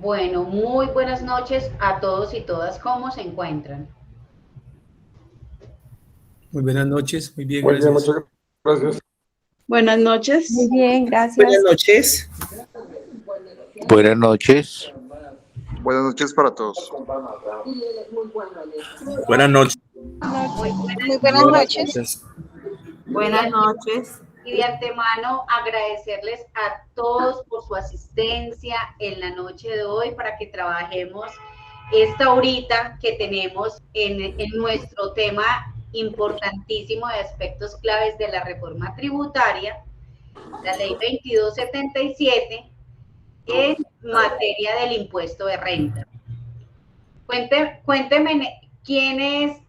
Bueno, muy buenas noches a todos y todas. ¿Cómo se encuentran? Muy buenas noches, muy bien, Muy bien, gracias. muchas gracias. Buenas Muy noches. bien, Buenas gracias. noches. Buenas noches. Buenas noches para todos. Buenas noches. Muy Muy buenas buenas Buenas noches. noches. Buenas noches. y de antemano agradecerles a todos por su asistencia en la noche de hoy para que trabajemos esta horita que tenemos en nuestro tema importantísimo de aspectos claves de la reforma tributaria, la ley 2277, en materia del impuesto de renta. Cuénteme quiénes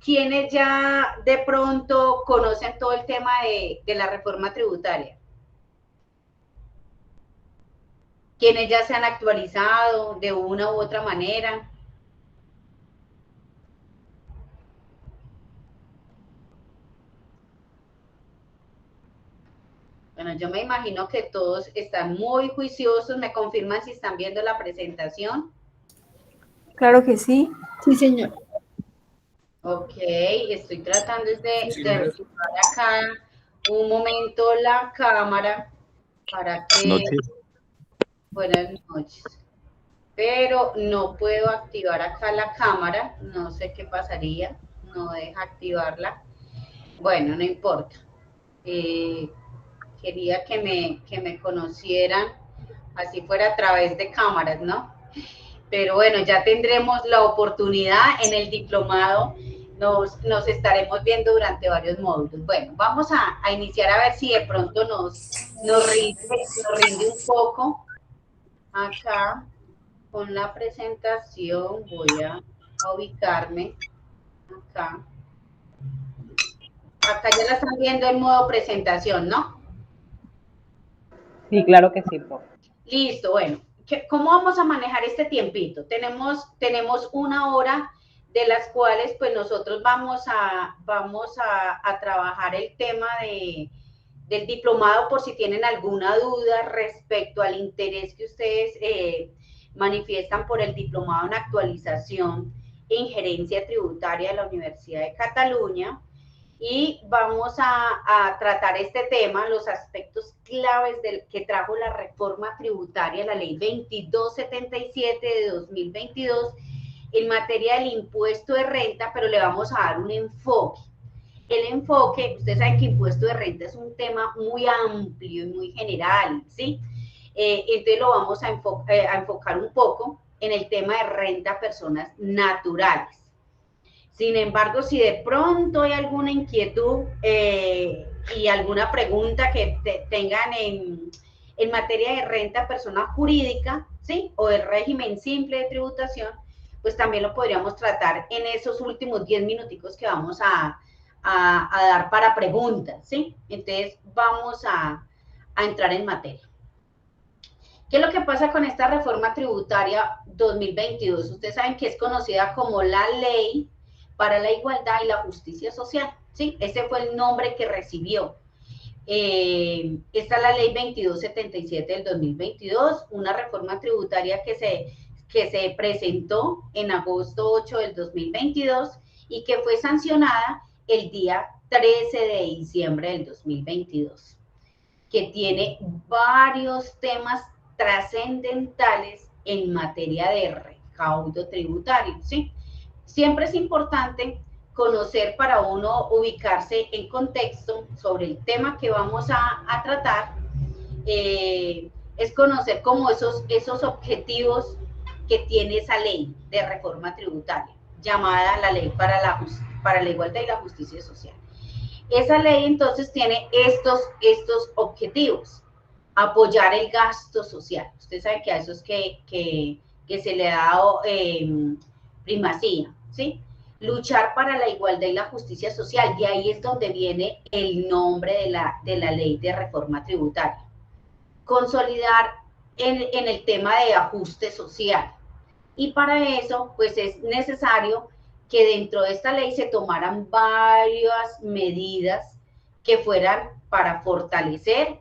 ya de pronto conocen todo el tema de la reforma tributaria. Quienes ya se han actualizado de una u otra manera. Bueno, yo me imagino que todos están muy juiciosos. ¿Me confirman si están viendo la presentación? Claro que sí. Sí, señor. Ok, estoy tratando de activar acá un momento la cámara para que... Noches. Buenas noches. Pero no puedo activar acá la cámara, no sé qué pasaría, no deja activarla. Bueno, no importa. Quería que me conocieran, así fuera a través de cámaras, ¿no? Pero bueno, ya tendremos la oportunidad en el diplomado, nos estaremos viendo durante varios módulos. Bueno, vamos a iniciar a ver si de pronto nos rinde un poco acá con la presentación. Voy a ubicarme acá. Acá ya la están viendo en modo presentación, ¿no? Sí, claro que sí, profe. Listo, bueno. ¿Cómo vamos a manejar este tiempito? Tenemos una hora de las cuales pues nosotros vamos a trabajar el tema del diplomado por si tienen alguna duda respecto al interés que ustedes manifiestan por el diplomado en actualización e injerencia tributaria de la Universidad de Cataluña. Y vamos a tratar este tema, los aspectos claves que trajo la reforma tributaria, la ley 2277 de 2022, en materia del impuesto de renta, pero le vamos a dar un enfoque. El enfoque, ustedes saben que impuesto de renta es un tema muy amplio y muy general, ¿sí? Entonces lo vamos a enfocar un poco en el tema de renta a personas naturales. Sin embargo, si de pronto hay alguna inquietud y alguna pregunta que tengan en materia de renta persona jurídica, ¿sí? O del régimen simple de tributación, pues también lo podríamos tratar en esos últimos 10 minuticos que vamos a dar para preguntas, ¿sí? Entonces, vamos a entrar en materia. ¿Qué es lo que pasa con esta reforma tributaria 2022? Ustedes saben que es conocida como la Ley para la Igualdad y la Justicia Social, ¿sí? Ese fue el nombre que recibió. Esta es la Ley 2277 del 2022, una reforma tributaria que se presentó en agosto 8 del 2022 y que fue sancionada el día 13 de diciembre del 2022, que tiene varios temas trascendentales en materia de recaudo tributario, ¿sí? Siempre es importante conocer para uno ubicarse en contexto sobre el tema que vamos a tratar, es conocer como esos objetivos que tiene esa ley de reforma tributaria, llamada la Ley para la Igualdad y la Justicia Social. Esa ley entonces tiene estos objetivos: apoyar el gasto social. Usted sabe que a eso es que se le ha dado primacía, ¿sí? Luchar para la igualdad y la justicia social, y ahí es donde viene el nombre de la ley de reforma tributaria. Consolidar en el tema de ajuste social, y para eso pues es necesario que dentro de esta ley se tomaran varias medidas que fueran para fortalecer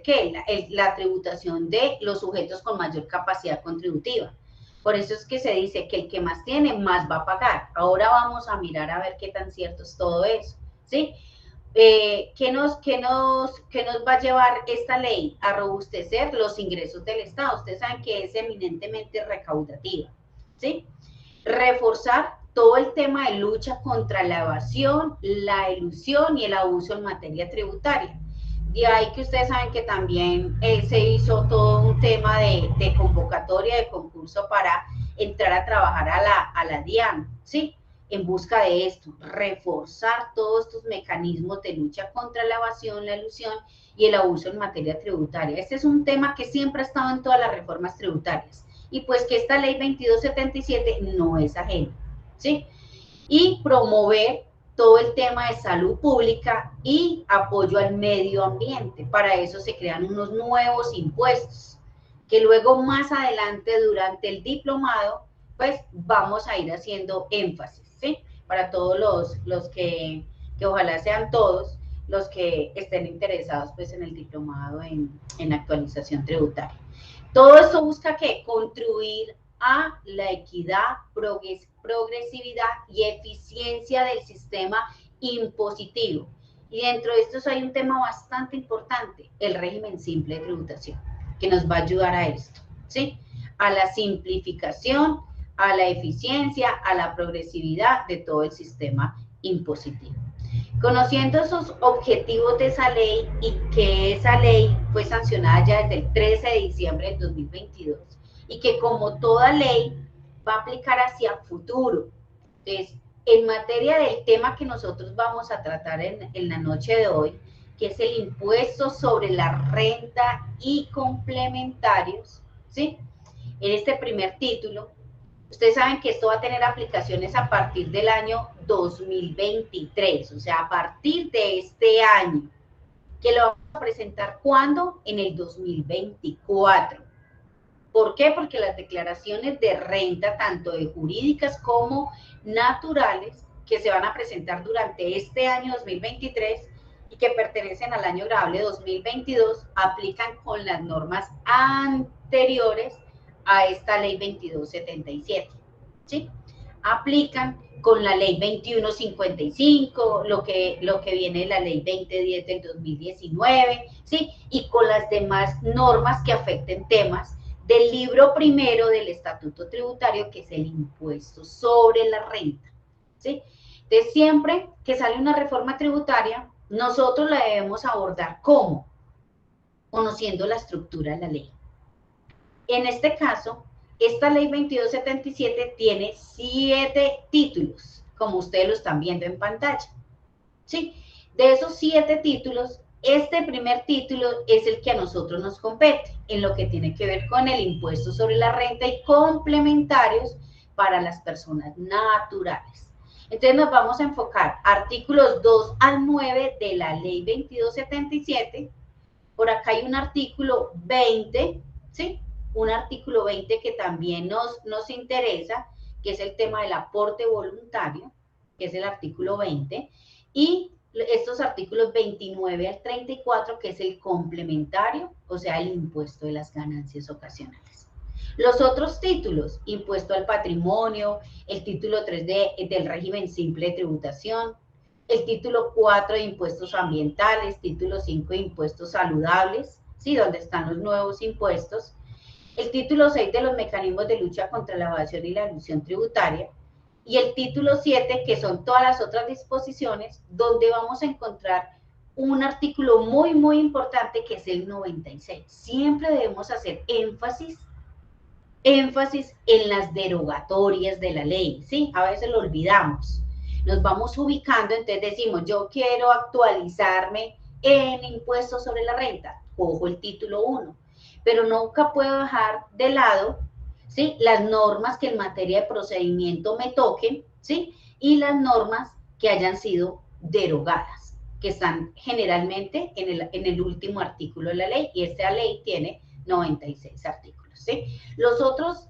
¿qué? La tributación de los sujetos con mayor capacidad contributiva. Por eso es que se dice que el que más tiene, más va a pagar. Ahora vamos a mirar a ver qué tan cierto es todo eso, ¿sí? ¿Qué nos va a llevar esta ley? A robustecer los ingresos del Estado. Ustedes saben que es eminentemente recaudativa, ¿sí? Reforzar todo el tema de lucha contra la evasión, la elusión y el abuso en materia tributaria. De ahí que ustedes saben que también se hizo todo un tema de convocatoria, de concurso para entrar a trabajar a la DIAN, ¿sí? En busca de esto, reforzar todos estos mecanismos de lucha contra la evasión, la elusión y el abuso en materia tributaria. Este es un tema que siempre ha estado en todas las reformas tributarias y pues que esta ley 2277 no es ajena, ¿sí? Y promover todo el tema de salud pública y apoyo al medio ambiente. Para eso se crean unos nuevos impuestos que luego más adelante durante el diplomado pues vamos a ir haciendo énfasis, ¿sí? Para todos los que ojalá sean todos los que estén interesados pues en el diplomado en actualización tributaria. Todo esto busca ¿qué? Contribuir a la equidad, progresividad y eficiencia del sistema impositivo. Y dentro de estos hay un tema bastante importante, el régimen simple de tributación, que nos va a ayudar a esto, ¿sí? A la simplificación, a la eficiencia, a la progresividad de todo el sistema impositivo. Conociendo esos objetivos de esa ley y que esa ley fue sancionada ya desde el 13 de diciembre del 2022 y que como toda ley va a aplicar hacia futuro. Entonces, en materia del tema que nosotros vamos a tratar en la noche de hoy, que es el impuesto sobre la renta y complementarios, ¿sí? En este primer título, ustedes saben que esto va a tener aplicaciones a partir del año 2023, o sea, a partir de este año, que lo vamos a presentar ¿cuándo? En el 2024. ¿Por qué? Porque las declaraciones de renta, tanto de jurídicas como naturales, que se van a presentar durante este año 2023 y que pertenecen al año grabable 2022, aplican con las normas anteriores a esta ley 2277, ¿sí? Aplican con la ley 2155, lo que viene de la ley 2010 del 2019, ¿sí? Y con las demás normas que afecten temas del libro primero del Estatuto Tributario, que es el impuesto sobre la renta, ¿sí? Entonces, siempre que sale una reforma tributaria, nosotros la debemos abordar ¿cómo? Conociendo la estructura de la ley. En este caso, esta ley 2277 tiene 7 títulos, como ustedes lo están viendo en pantalla, ¿sí? De esos 7 títulos, este primer título es el que a nosotros nos compete, en lo que tiene que ver con el impuesto sobre la renta y complementarios para las personas naturales. Entonces nos vamos a enfocar artículos 2 al 9 de la ley 2277. Por acá hay un artículo 20, ¿sí? Un artículo 20 que también nos interesa, que es el tema del aporte voluntario, que es el artículo 20, y estos artículos 29 al 34, que es el complementario, o sea, el impuesto de las ganancias ocasionales. Los otros títulos, impuesto al patrimonio, el título 3 del régimen simple de tributación, el título 4 de impuestos ambientales, título 5 de impuestos saludables, ¿sí? Donde están los nuevos impuestos, el título 6 de los mecanismos de lucha contra la evasión y la elusión tributaria, y el título 7, que son todas las otras disposiciones, donde vamos a encontrar un artículo muy, muy importante, que es el 96. Siempre debemos hacer énfasis en las derogatorias de la ley, ¿sí? A veces lo olvidamos. Nos vamos ubicando, entonces decimos, yo quiero actualizarme en impuestos sobre la renta, cojo el título 1, pero nunca puedo dejar de lado, ¿sí? Las normas que en materia de procedimiento me toquen, ¿sí? Y las normas que hayan sido derogadas, que están generalmente en el último artículo de la ley, y esta ley tiene 96 artículos, ¿sí? Los otros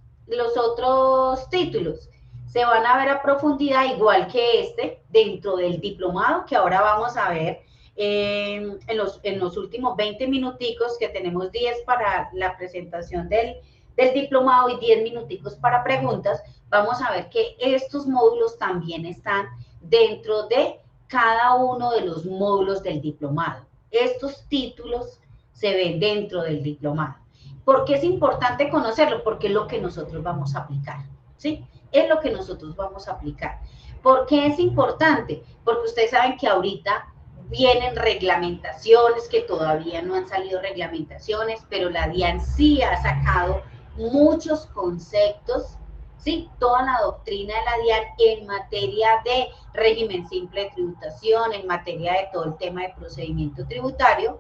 títulos se van a ver a profundidad, igual que este, dentro del diplomado, que ahora vamos a ver en los últimos 20 minuticos, que tenemos 10 para la presentación del del diplomado y 10 minuticos para preguntas, vamos a ver que estos módulos también están dentro de cada uno de los módulos del diplomado. Estos títulos se ven dentro del diplomado. ¿Por qué es importante conocerlo? Porque es lo que nosotros vamos a aplicar, ¿sí? Es lo que nosotros vamos a aplicar. ¿Por qué es importante? Porque ustedes saben que ahorita vienen reglamentaciones, que todavía no han salido reglamentaciones, pero la DIAN sí ha sacado muchos conceptos, ¿sí? Toda la doctrina de la DIAN en materia de régimen simple de tributación, en materia de todo el tema de procedimiento tributario.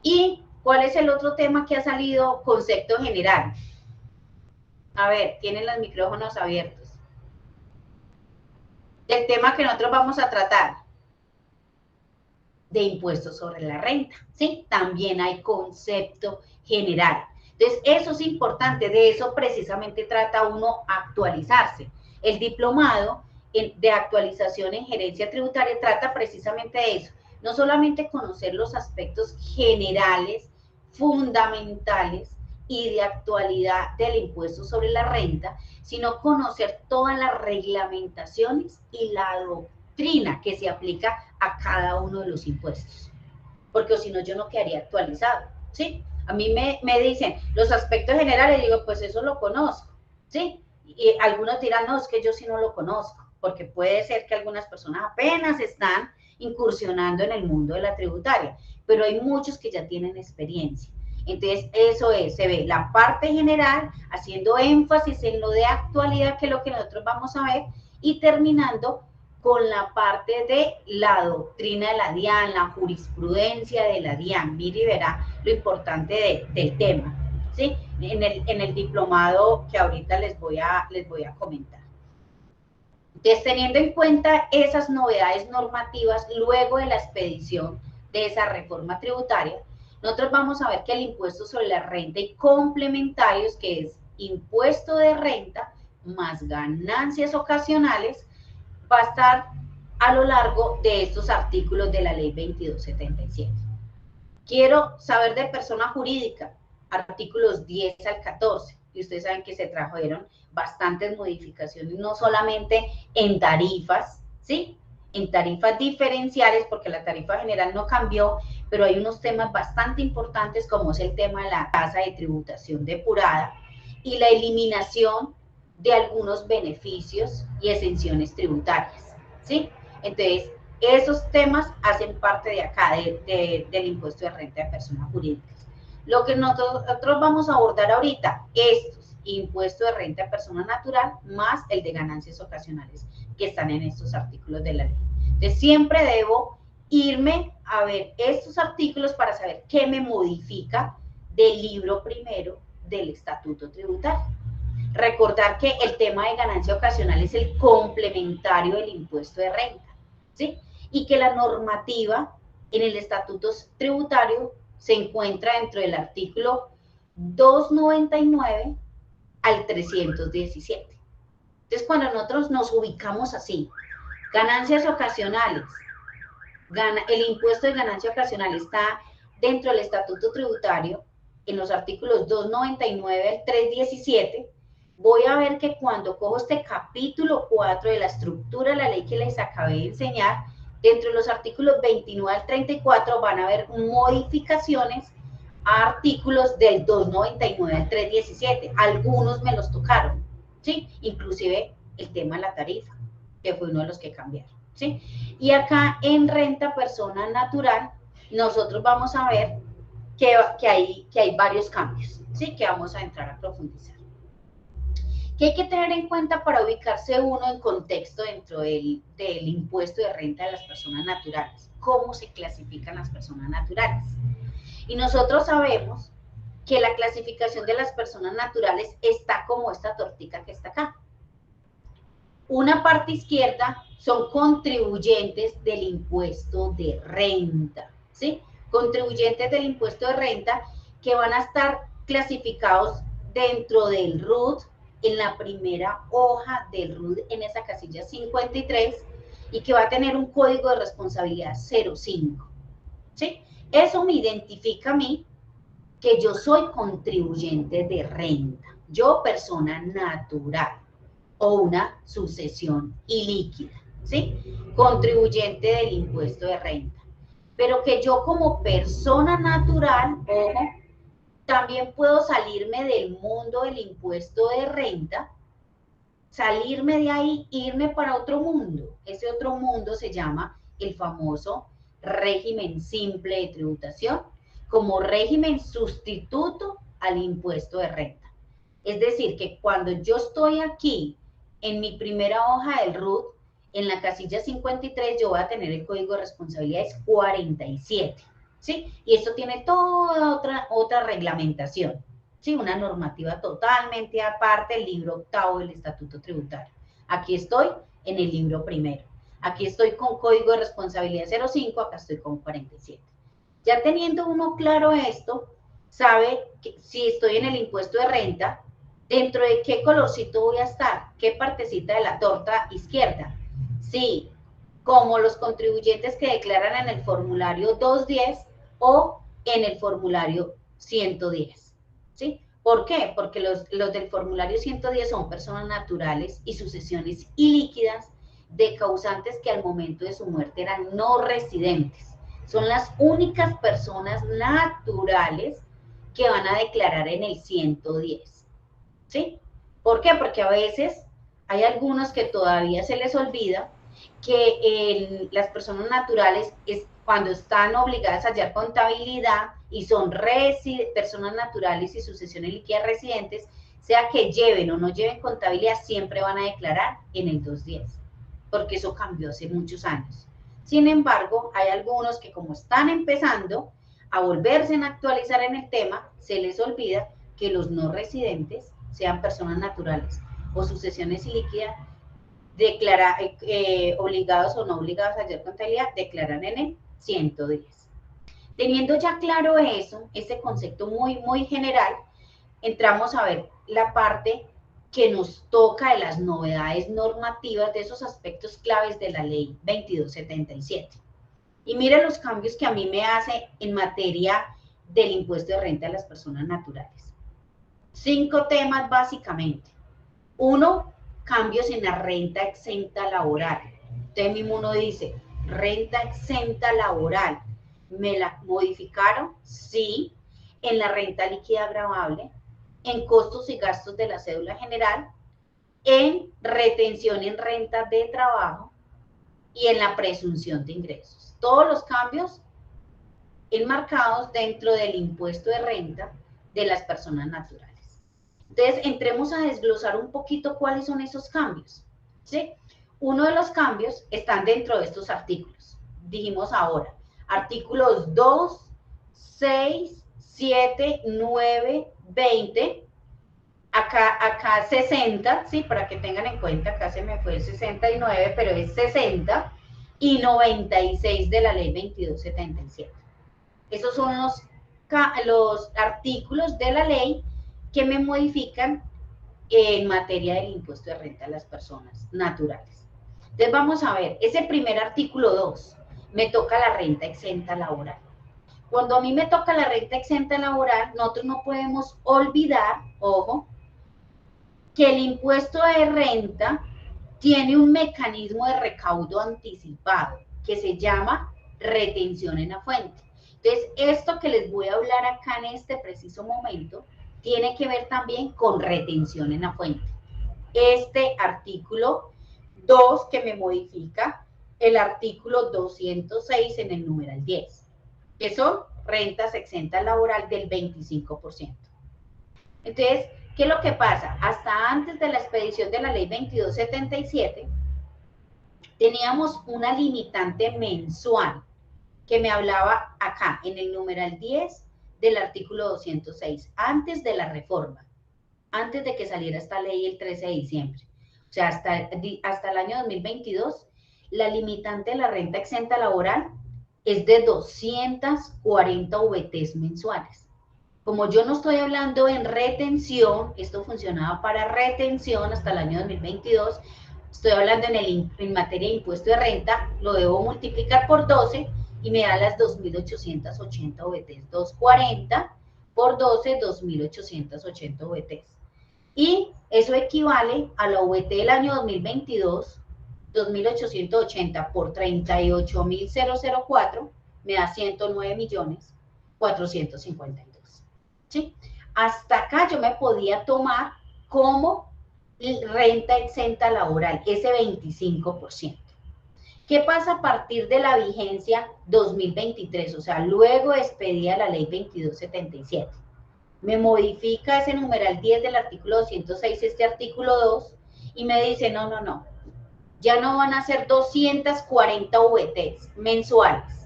¿Y cuál es el otro tema que ha salido? Concepto general. A ver, tienen los micrófonos abiertos. El tema que nosotros vamos a tratar de impuestos sobre la renta, ¿sí? También hay concepto general. Entonces, eso es importante, de eso precisamente trata uno actualizarse. El diplomado de actualización en gerencia tributaria trata precisamente de eso, no solamente conocer los aspectos generales, fundamentales y de actualidad del impuesto sobre la renta, sino conocer todas las reglamentaciones y la doctrina que se aplica a cada uno de los impuestos, porque si no yo no quedaría actualizado, ¿sí? A mí me dicen los aspectos generales, digo, pues eso lo conozco, ¿sí? Y algunos dirán, no, es que yo sí no lo conozco, porque puede ser que algunas personas apenas están incursionando en el mundo de la tributaria, pero hay muchos que ya tienen experiencia. Entonces, eso es, se ve la parte general, haciendo énfasis en lo de actualidad, que es lo que nosotros vamos a ver, y terminando con la parte de la doctrina de la DIAN, la jurisprudencia de la DIAN. Mire y verá lo importante del tema, ¿sí? En el diplomado que ahorita les voy a comentar. Entonces, teniendo en cuenta esas novedades normativas, luego de la expedición de esa reforma tributaria, nosotros vamos a ver que el impuesto sobre la renta y complementarios, que es impuesto de renta más ganancias ocasionales, va a estar a lo largo de estos artículos de la ley 2277. Quiero saber de persona jurídica, artículos 10 al 14, y ustedes saben que se trajeron bastantes modificaciones, no solamente en tarifas, ¿sí? En tarifas diferenciales, porque la tarifa general no cambió, pero hay unos temas bastante importantes, como es el tema de la tasa de tributación depurada y la eliminación de algunos beneficios y exenciones tributarias, ¿sí? Entonces, esos temas hacen parte de acá, del impuesto de renta de personas jurídicas. Lo que nosotros vamos a abordar ahorita, estos, impuesto de renta de persona natural, más el de ganancias ocasionales, que están en estos artículos de la ley. Entonces, siempre debo irme a ver estos artículos para saber qué me modifica del libro primero del Estatuto Tributario. Recordar que el tema de ganancia ocasional es el complementario del impuesto de renta, ¿sí? Y que la normativa en el Estatuto Tributario se encuentra dentro del artículo 299 al 317. Entonces, cuando nosotros nos ubicamos así, ganancias ocasionales, el impuesto de ganancia ocasional está dentro del Estatuto Tributario, en los artículos 299 al 317, voy a ver que cuando cojo este capítulo 4 de la estructura de la ley que les acabé de enseñar, dentro de los artículos 29 al 34 van a haber modificaciones a artículos del 299 al 317. Algunos me los tocaron, ¿sí? Inclusive el tema de la tarifa, que fue uno de los que cambiaron, ¿sí? Y acá en renta persona natural, nosotros vamos a ver que hay varios cambios, ¿sí? Que vamos a entrar a profundizar. ¿Qué hay que tener en cuenta para ubicarse uno en contexto dentro del impuesto de renta de las personas naturales? ¿Cómo se clasifican las personas naturales? Y nosotros sabemos que la clasificación de las personas naturales está como esta tortica que está acá. Una parte izquierda son contribuyentes del impuesto de renta, ¿sí? Contribuyentes del impuesto de renta que van a estar clasificados dentro del RUT, en la primera hoja del RUT, en esa casilla 53, y que va a tener un código de responsabilidad 05, ¿sí? Eso me identifica a mí que yo soy contribuyente de renta, yo persona natural o una sucesión ilíquida, ¿sí? Contribuyente del impuesto de renta. Pero que yo como persona natural, ojo, también puedo salirme del mundo del impuesto de renta, salirme de ahí, irme para otro mundo. Ese otro mundo se llama el famoso régimen simple de tributación, como régimen sustituto al impuesto de renta. Es decir, que cuando yo estoy aquí en mi primera hoja del RUT, en la casilla 53, yo voy a tener el código de responsabilidades 47, ¿sí? Y esto tiene toda otra reglamentación, ¿sí? Una normativa totalmente aparte del libro octavo del Estatuto Tributario. Aquí estoy en el libro primero. Aquí estoy con código de responsabilidad 05, acá estoy con 47. Ya teniendo uno claro esto, sabe que si estoy en el impuesto de renta, dentro de qué colorcito voy a estar, qué partecita de la torta izquierda. Sí, como los contribuyentes que declaran en el formulario 210 o en el formulario 110, ¿sí? ¿Por qué? Porque los del formulario 110 son personas naturales y sucesiones ilíquidas de causantes que al momento de su muerte eran no residentes. Son las únicas personas naturales que van a declarar en el 110, ¿sí? ¿Por qué? Porque a veces hay algunos que todavía se les olvida que las personas naturales, cuando están obligadas a hallar contabilidad y son personas naturales y sucesiones líquidas residentes, sea que lleven o no lleven contabilidad, siempre van a declarar en el 210, porque eso cambió hace muchos años. Sin embargo, hay algunos que como están empezando a volverse a actualizar en el tema, se les olvida que los no residentes, sean personas naturales o sucesiones ilíquidas, obligados o no obligados a hacer contabilidad, declaran en el 110. Teniendo ya claro eso, este concepto muy general, entramos a ver la parte que nos toca de las novedades normativas, de esos aspectos claves de la ley 2277. Y mire los cambios que a mí me hace en materia del impuesto de renta de las personas naturales. 5 temas básicamente. 1, cambios en la renta exenta laboral. Usted mismo uno dice, renta exenta laboral, ¿me la modificaron? Sí. En la renta líquida gravable, en costos y gastos de la cédula general, en retención en renta de trabajo y en la presunción de ingresos. Todos los cambios enmarcados dentro del impuesto de renta de las personas naturales. Entonces, entremos a desglosar un poquito cuáles son esos cambios, ¿sí? Uno de los cambios están dentro de estos artículos. Dijimos ahora, artículos 2, 6, 7, 9, 20, acá 60, ¿sí? Para que tengan en cuenta, acá se me fue el 69, pero es 60, y 96 de la ley 2277. Esos son los artículos de la ley que me modifican en materia del impuesto de renta de las personas naturales. Entonces vamos a ver, ese primer artículo 2, me toca la renta exenta laboral. Cuando a mí me toca la renta exenta laboral, nosotros no podemos olvidar, ojo, que el impuesto de renta tiene un mecanismo de recaudo anticipado que se llama retención en la fuente. Entonces, esto que les voy a hablar acá en este preciso momento tiene que ver también con retención en la fuente. Este artículo 2 que me modifica el artículo 206 en el numeral 10, que son rentas exentas laboral del 25%. Entonces, ¿qué es lo que pasa? Hasta antes de la expedición de la ley 2277, teníamos una limitante mensual que me hablaba acá, en el numeral 10 del artículo 206, antes de la reforma, antes de que saliera esta ley el 13 de diciembre. O sea, hasta el año 2022, la limitante de la renta exenta laboral es de 240 VTs mensuales. Como yo no estoy hablando en retención, esto funcionaba para retención hasta el año 2022, estoy hablando en materia de impuesto de renta, lo debo multiplicar por 12 y me da las 2.880 VTs. 240 por 12, 2.880 VTs. Y eso equivale a la VT del año 2022, 2.880 por 38.004, me da 109.452.000. ¿Sí? Hasta acá yo me podía tomar como renta exenta laboral, ese 25%. ¿Qué pasa a partir de la vigencia 2023? O sea, luego expedida la ley 2277. Me modifica ese numeral 10 del artículo 206, este artículo 2, y me dice, no, ya no van a ser 240 VTs mensuales,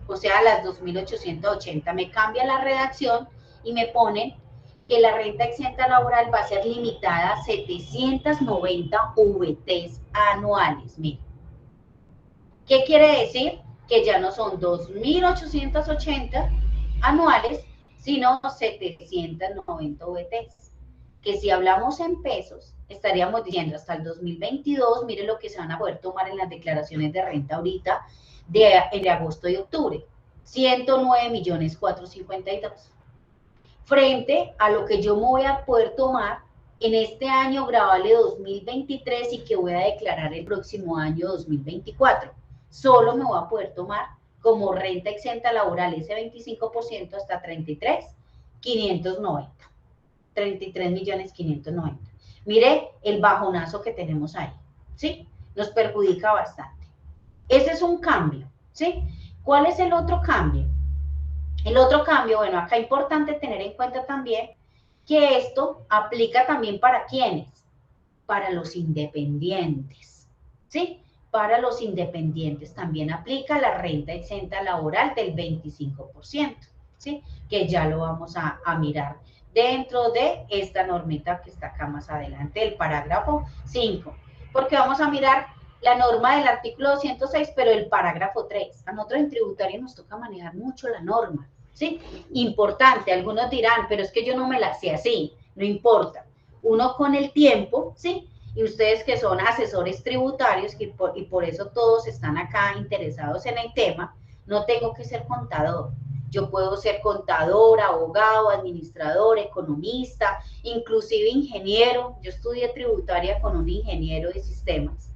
o sea, las 2.880. Me cambia la redacción y me ponen que la renta exenta laboral va a ser limitada a 790 VTs anuales. Miren. ¿Qué quiere decir? Que ya no son 2.880 anuales, sino 790 VTs. Que si hablamos en pesos, estaríamos diciendo hasta el 2022, mire lo que se van a poder tomar en las declaraciones de renta ahorita, de agosto y octubre, 109.452. Frente a lo que yo me voy a poder tomar en este año gravable 2023 y que voy a declarar el próximo año 2024. Solo me voy a poder tomar como renta exenta laboral ese 25% hasta 33.590. 33.590. Mire el bajonazo que tenemos ahí, ¿sí? Nos perjudica bastante. Ese es un cambio, ¿sí? ¿Cuál es el otro cambio? El otro cambio, bueno, acá es importante tener en cuenta también que esto aplica también para ¿quiénes? Para los independientes, ¿sí? Para los independientes también aplica la renta exenta laboral del 25%, ¿sí? Que ya lo vamos a mirar dentro de esta normita que está acá más adelante, el parágrafo 5, porque vamos a mirar la norma del artículo 206, pero el parágrafo 3. A nosotros en tributaria nos toca manejar mucho la norma, ¿sí? Importante, algunos dirán, pero es que yo no me la sé así, no importa. Uno con el tiempo, ¿sí? Y ustedes que son asesores tributarios, y por eso todos están acá interesados en el tema, no tengo que ser contador. Yo puedo ser contador, abogado, administrador, economista, inclusive ingeniero. Yo estudié tributaria con un ingeniero de sistemas,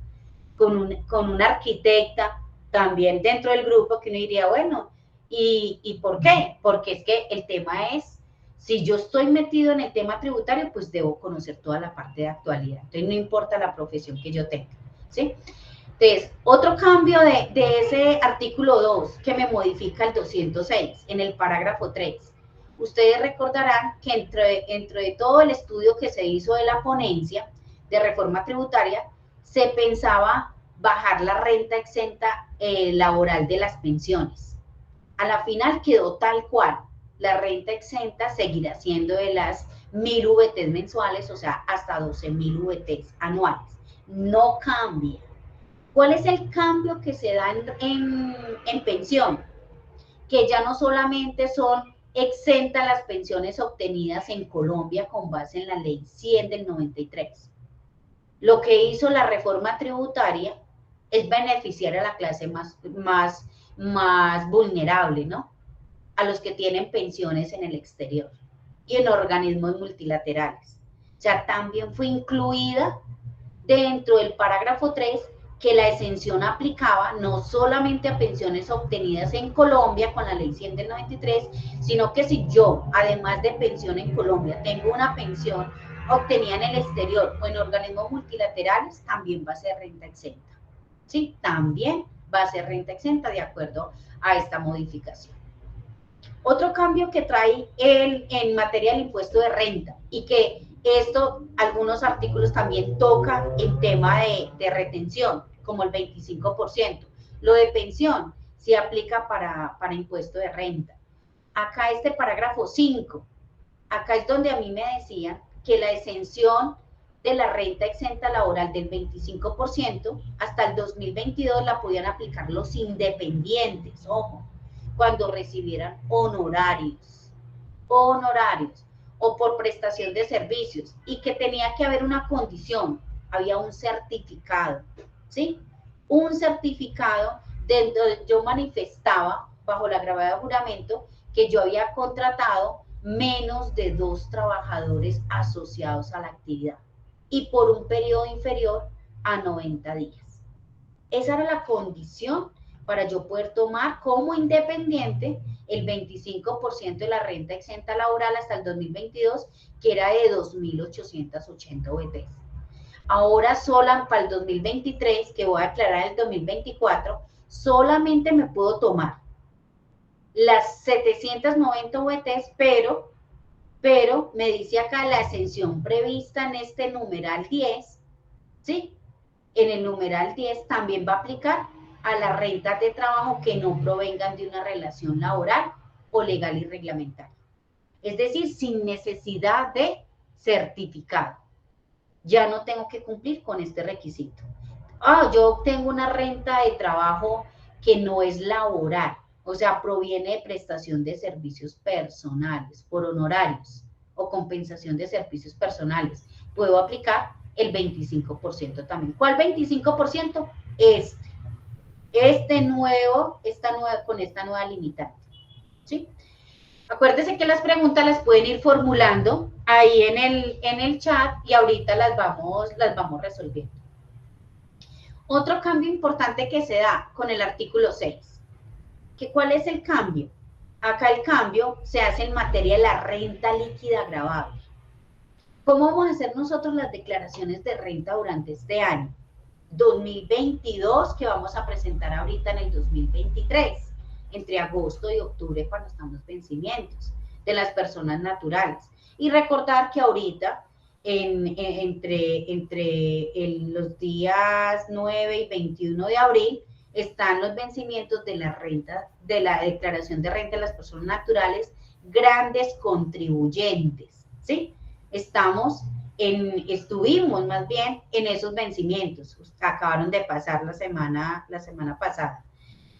con una arquitecta también dentro del grupo, que uno diría, bueno, ¿y por qué? Porque es que el tema es, si yo estoy metido en el tema tributario, pues debo conocer toda la parte de actualidad. Entonces, no importa la profesión que yo tenga, ¿sí? Entonces, otro cambio de ese artículo 2 que me modifica el 206 en el parágrafo 3. Ustedes recordarán que entre todo el estudio que se hizo de la ponencia de reforma tributaria, se pensaba bajar la renta exenta laboral de las pensiones. A la final quedó tal cual. La renta exenta seguirá siendo de las 1.000 VTs mensuales, o sea, hasta 12.000 VTs anuales. No cambia. ¿Cuál es el cambio que se da en pensión? Que ya no solamente son exentas las pensiones obtenidas en Colombia con base en la ley 100 del 93. Lo que hizo la reforma tributaria es beneficiar a la clase más vulnerable, ¿no? A los que tienen pensiones en el exterior y en organismos multilaterales. O sea, también fue incluida dentro del parágrafo 3 que la exención aplicaba no solamente a pensiones obtenidas en Colombia con la ley 100 del 93, sino que si yo, además de pensión en Colombia, tengo una pensión obtenida en el exterior o en organismos multilaterales, también va a ser renta exenta. ¿Sí? También va a ser renta exenta de acuerdo a esta modificación. Otro cambio que trae en materia del impuesto de renta, y que esto, algunos artículos también tocan el tema de retención, como el 25%. Lo de pensión se aplica para impuesto de renta. Acá este parágrafo 5, acá es donde a mí me decían que la exención de la renta exenta laboral del 25% hasta el 2022 la podían aplicar los independientes, ojo, cuando recibieran honorarios o por prestación de servicios, y que tenía que haber una condición, había un certificado, ¿sí? Un certificado donde yo manifestaba bajo la grabada de juramento que yo había contratado menos de 2 trabajadores asociados a la actividad y por un periodo inferior a 90 días. Esa era la condición para yo poder tomar como independiente el 25% de la renta exenta laboral hasta el 2022, que era de 2.880 VTs. Ahora sola para el 2023, que voy a declarar el 2024, solamente me puedo tomar las 790 VTs, pero me dice acá la exención prevista en este numeral 10, ¿sí? En el numeral 10 también va a aplicar a las rentas de trabajo que no provengan de una relación laboral o legal y reglamentaria. Es decir, sin necesidad de certificado. Ya no tengo que cumplir con este requisito. Yo tengo una renta de trabajo que no es laboral, o sea, proviene de prestación de servicios personales, por honorarios o compensación de servicios personales. Puedo aplicar el 25% también. ¿Cuál 25%? Con esta nueva limitante, ¿sí? Acuérdense que las preguntas las pueden ir formulando ahí en el chat y ahorita las vamos resolviendo. Otro cambio importante que se da con el artículo 6. ¿Cuál es el cambio? Acá el cambio se hace en materia de la renta líquida gravable. ¿Cómo vamos a hacer nosotros las declaraciones de renta durante este año? 2022, que vamos a presentar ahorita en el 2023. Entre agosto y octubre cuando están los vencimientos de las personas naturales. Y recordar que ahorita, entre los días 9 y 21 de abril, están los vencimientos de la renta, de la declaración de renta de las personas naturales, grandes contribuyentes, ¿sí? Estuvimos más bien en esos vencimientos, acabaron de pasar la semana pasada.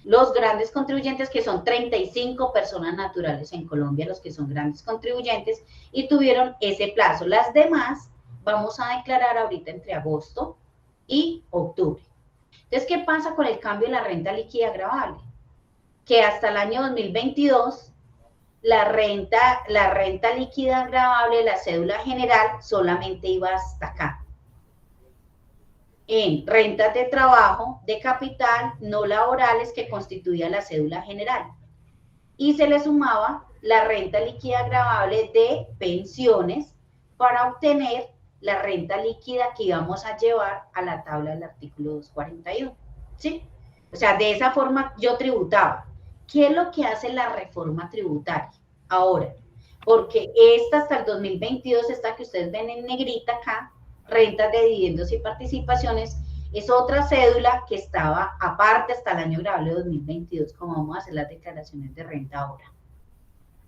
Los grandes contribuyentes, que son 35 personas naturales en Colombia, los que son grandes contribuyentes, y tuvieron ese plazo. Las demás vamos a declarar ahorita entre agosto y octubre. Entonces, ¿qué pasa con el cambio de la renta líquida gravable? Que hasta el año 2022, la renta líquida gravable, la cédula general, solamente iba hasta acá. En rentas de trabajo, de capital, no laborales, que constituía la cédula general. Y se le sumaba la renta líquida gravable de pensiones para obtener la renta líquida que íbamos a llevar a la tabla del artículo 241, ¿sí? O sea, de esa forma yo tributaba. ¿Qué es lo que hace la reforma tributaria? Ahora, porque esta hasta el 2022, esta que ustedes ven en negrita acá, rentas de dividendos y participaciones, es otra cédula que estaba aparte hasta el año gravable 2022, como vamos a hacer las declaraciones de renta ahora.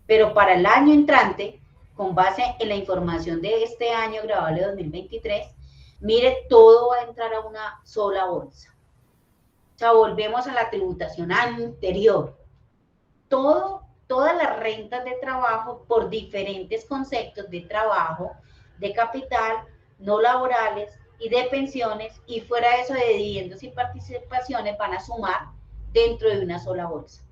Pero para el año entrante, con base en la información de este año gravable 2023, mire, todo va a entrar a una sola bolsa. O sea, volvemos a la tributación anterior. Todas las rentas de trabajo por diferentes conceptos de trabajo, de capital, no laborales y de pensiones, y fuera de eso de dividendos y participaciones, van a sumar dentro de una sola bolsa.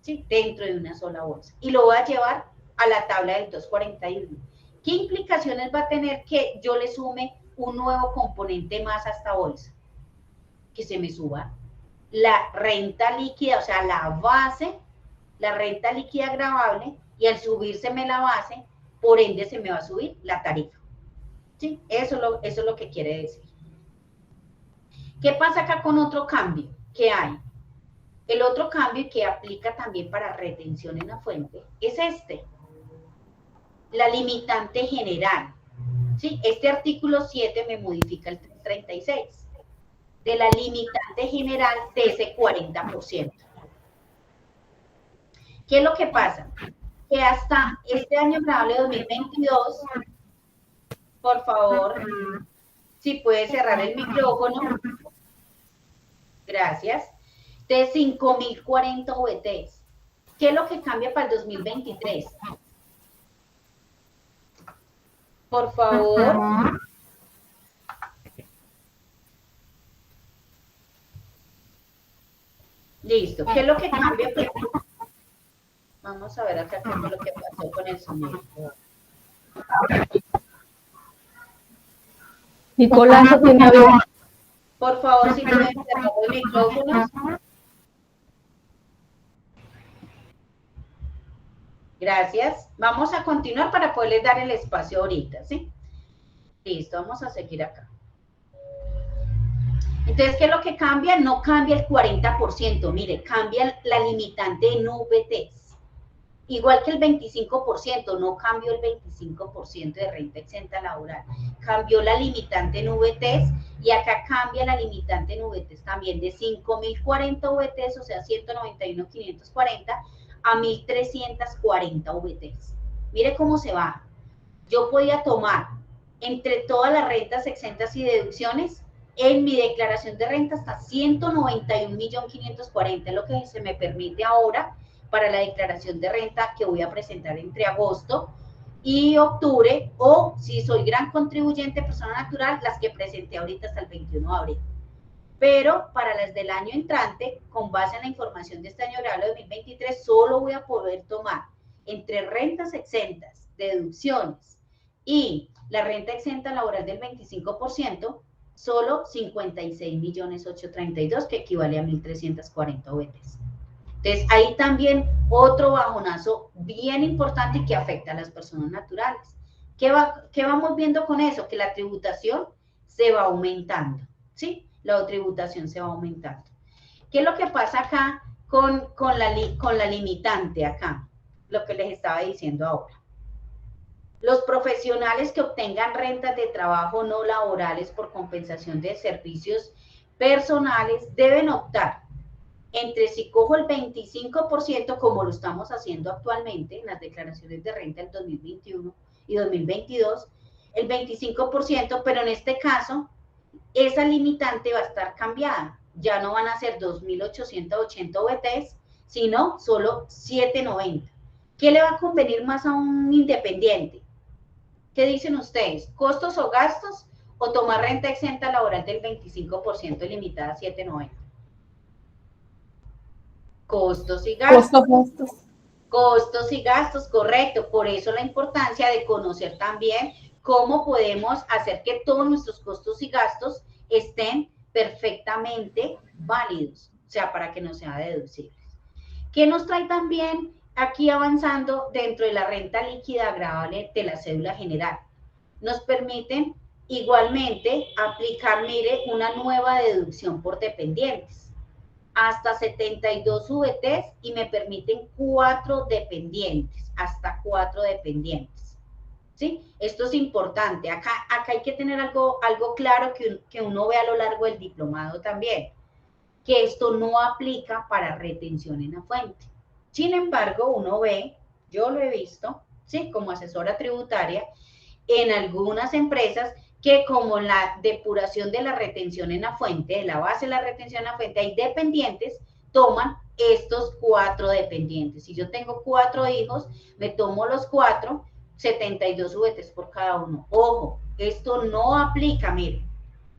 ¿Sí? Dentro de una sola bolsa. Y lo voy a llevar a la tabla del 241. ¿Qué implicaciones va a tener que yo le sume un nuevo componente más a esta bolsa? Que se me suba la renta líquida, o sea, la base, la renta líquida gravable, y al subírseme la base, por ende se me va a subir la tarifa. ¿Sí? Eso es lo que quiere decir. ¿Qué pasa acá con otro cambio que hay? El otro cambio que aplica también para retención en la fuente es la limitante general. ¿Sí? Este artículo 7 me modifica el 336 de la limitante general de ese 40%. ¿Qué es lo que pasa? Que hasta este año gravable 2022, por favor, si puede cerrar el micrófono. Gracias. De 5.040 VTs. ¿Qué es lo que cambia para el 2023? Por favor. Listo. ¿Qué es lo que cambia? Vamos a ver acá qué fue lo que pasó con el sonido. Nicolás, ¿no tiene abierto? Por favor, si pueden cerrar los micrófonos. Gracias. Vamos a continuar para poderles dar el espacio ahorita, ¿sí? Listo, vamos a seguir acá. Entonces, ¿qué es lo que cambia? No cambia el 40%, mire, cambia la limitante en VTs. Igual que el 25%, no cambió el 25% de renta exenta laboral. Cambió la limitante en VTs y acá cambia la limitante en VTs también de 5.040 VTs, o sea, 191.540 a 1.340 VTs. Mire cómo se va. Yo podía tomar entre todas las rentas exentas y deducciones en mi declaración de renta hasta 191.540, es lo que se me permite ahora para la declaración de renta que voy a presentar entre agosto y octubre, o si soy gran contribuyente persona natural, las que presenté ahorita hasta el 21 de abril. Pero para las del año entrante, con base en la información de este año real de 2023, solo voy a poder tomar entre rentas exentas, deducciones y la renta exenta laboral del 25%, solo 56.832.000, que equivale a 1.340 VTs. Entonces, ahí también otro bajonazo bien importante y que afecta a las personas naturales. ¿Qué vamos viendo con eso? Que la tributación se va aumentando, ¿sí? La tributación se va aumentando. ¿Qué es lo que pasa acá con la limitante acá? Lo que les estaba diciendo ahora. Los profesionales que obtengan rentas de trabajo no laborales por compensación de servicios personales deben optar entre si cojo el 25%, como lo estamos haciendo actualmente en las declaraciones de renta del 2021 y 2022, el 25%, pero en este caso, esa limitante va a estar cambiada. Ya no van a ser 2.880 VTs, sino solo 790. ¿Qué le va a convenir más a un independiente? ¿Qué dicen ustedes? ¿Costos o gastos? ¿O tomar renta exenta laboral del 25% limitada a 790? Costos y gastos. Costos y gastos, correcto. Por eso la importancia de conocer también cómo podemos hacer que todos nuestros costos y gastos estén perfectamente válidos, o sea, para que no sean deducibles. ¿Qué nos trae también aquí avanzando dentro de la renta líquida agravable de la cédula general? Nos permiten igualmente aplicar, mire, una nueva deducción por dependientes. Hasta 72 VTs y me permiten 4 dependientes, hasta 4 dependientes, ¿sí? Esto es importante. Acá hay que tener algo claro que uno ve a lo largo del diplomado también, que esto no aplica para retención en la fuente. Sin embargo, uno ve, yo lo he visto, ¿sí? Como asesora tributaria, en algunas empresas que como la depuración de la retención en la fuente, de la base de la retención en la fuente, hay dependientes, toman estos 4 dependientes. Si yo tengo 4 hijos, me tomo los 4, 72 VTs por cada uno. Ojo, esto no aplica, miren,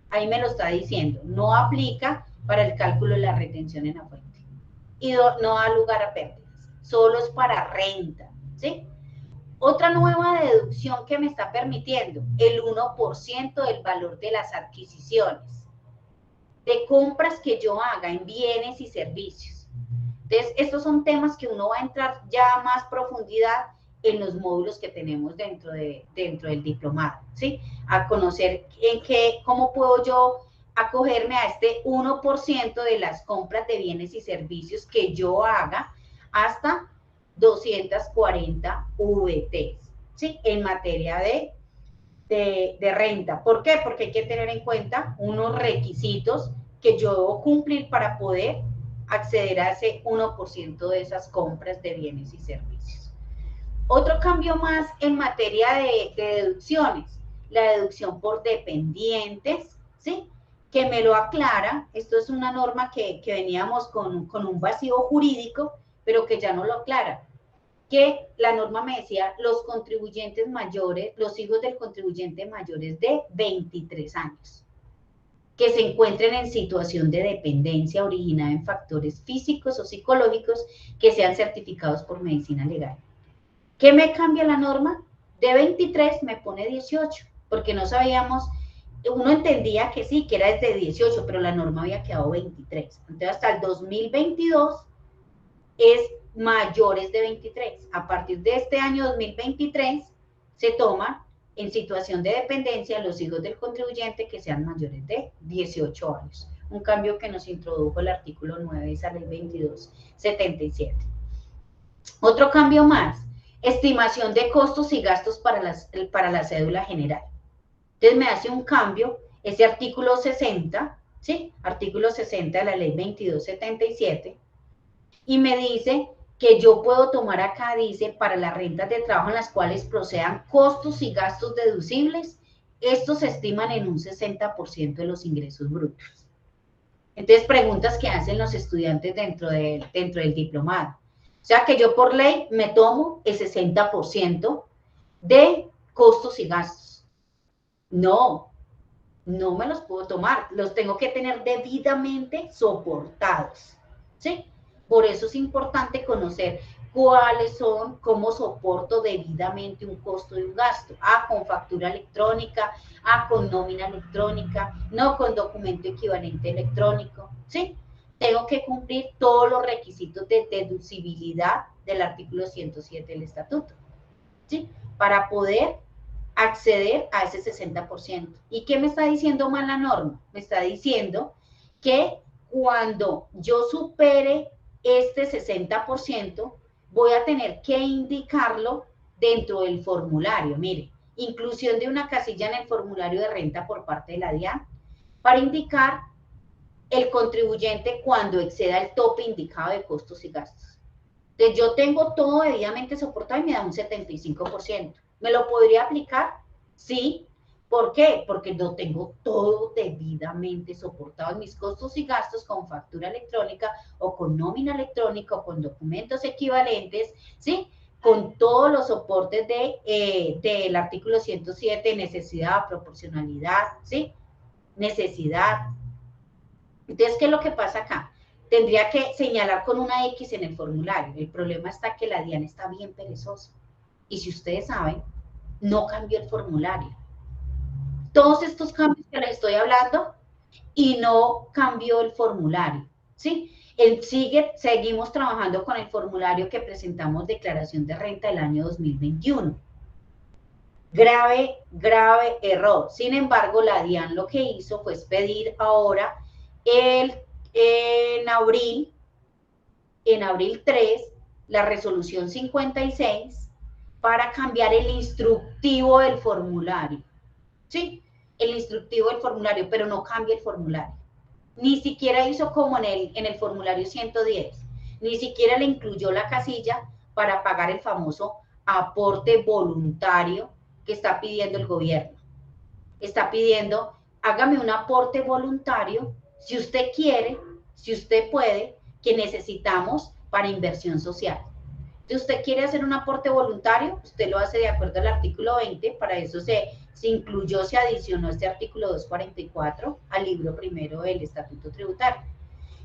ahí me lo está diciendo, no aplica para el cálculo de la retención en la fuente. Y no da lugar a pérdidas, solo es para renta, ¿sí? Otra nueva deducción que me está permitiendo, el 1% del valor de las adquisiciones, de compras que yo haga en bienes y servicios. Entonces, estos son temas que uno va a entrar ya a más profundidad en los módulos que tenemos dentro del diplomado, ¿sí? A conocer cómo puedo yo acogerme a este 1% de las compras de bienes y servicios que yo haga hasta 240 VTs, ¿sí? En materia de renta. ¿Por qué? Porque hay que tener en cuenta unos requisitos que yo debo cumplir para poder acceder a ese 1% de esas compras de bienes y servicios. Otro cambio más en materia de deducciones, la deducción por dependientes, ¿sí? Que me lo aclara. Esto es una norma que veníamos con un vacío jurídico, pero que ya no lo aclara, que la norma me decía los contribuyentes mayores, los hijos del contribuyente mayores de 23 años. que se encuentren en situación de dependencia originada en factores físicos o psicológicos que sean certificados por medicina legal. ¿Qué me cambia la norma? De 23 me pone 18, porque no sabíamos, uno entendía que sí, que era desde 18, pero la norma había quedado 23. Entonces hasta el 2022 es mayores de 23. A partir de este año 2023 se toman en situación de dependencia los hijos del contribuyente que sean mayores de 18 años. Un cambio que nos introdujo el artículo 9 de esa ley 2277. Otro cambio más, estimación de costos y gastos para la cédula general. Entonces me hace un cambio, ese artículo 60, ¿sí? Artículo 60 de la ley 2277, y me dice que yo puedo tomar acá, dice, para las rentas de trabajo en las cuales procedan costos y gastos deducibles, estos se estiman en un 60% de los ingresos brutos. Entonces, preguntas que hacen los estudiantes dentro del diplomado. O sea, que yo por ley me tomo el 60% de costos y gastos. No, no me los puedo tomar, los tengo que tener debidamente soportados, ¿sí? Por eso es importante conocer cuáles son, cómo soporto debidamente un costo y un gasto. Con factura electrónica, con nómina electrónica, no con documento equivalente electrónico, ¿sí? Tengo que cumplir todos los requisitos de deducibilidad del artículo 107 del estatuto, ¿sí? Para poder acceder a ese 60%. ¿Y qué me está diciendo mal la norma? Me está diciendo que cuando yo supere este 60%, voy a tener que indicarlo dentro del formulario. Mire, inclusión de una casilla en el formulario de renta por parte de la DIAN para indicar el contribuyente cuando exceda el tope indicado de costos y gastos. Entonces, yo tengo todo debidamente soportado y me da un 75%. ¿Me lo podría aplicar? Sí. ¿Por qué? Porque yo tengo todo debidamente soportado en mis costos y gastos con factura electrónica o con nómina electrónica o con documentos equivalentes, ¿sí? Con todos los soportes del artículo 107, necesidad, proporcionalidad, ¿sí? Necesidad. Entonces, ¿qué es lo que pasa acá? Tendría que señalar con una X en el formulario. El problema está que la DIAN está bien perezosa. Y si ustedes saben, no cambió el formulario. Todos estos cambios que les estoy hablando y no cambió el formulario, ¿sí? Seguimos trabajando con el formulario que presentamos declaración de renta del año 2021. Grave, grave error. Sin embargo, la DIAN lo que hizo fue pedir ahora en abril 3, la resolución 56 para cambiar el instructivo del formulario, ¿sí? El instructivo del formulario, pero no cambia el formulario. Ni siquiera hizo como en el formulario 110, ni siquiera le incluyó la casilla para pagar el famoso aporte voluntario que está pidiendo el gobierno. Está pidiendo, hágame un aporte voluntario, si usted quiere, si usted puede, que necesitamos para inversión social. Si usted quiere hacer un aporte voluntario, usted lo hace de acuerdo al artículo 20, para eso se incluyó, se adicionó este artículo 244 al libro primero del Estatuto Tributario.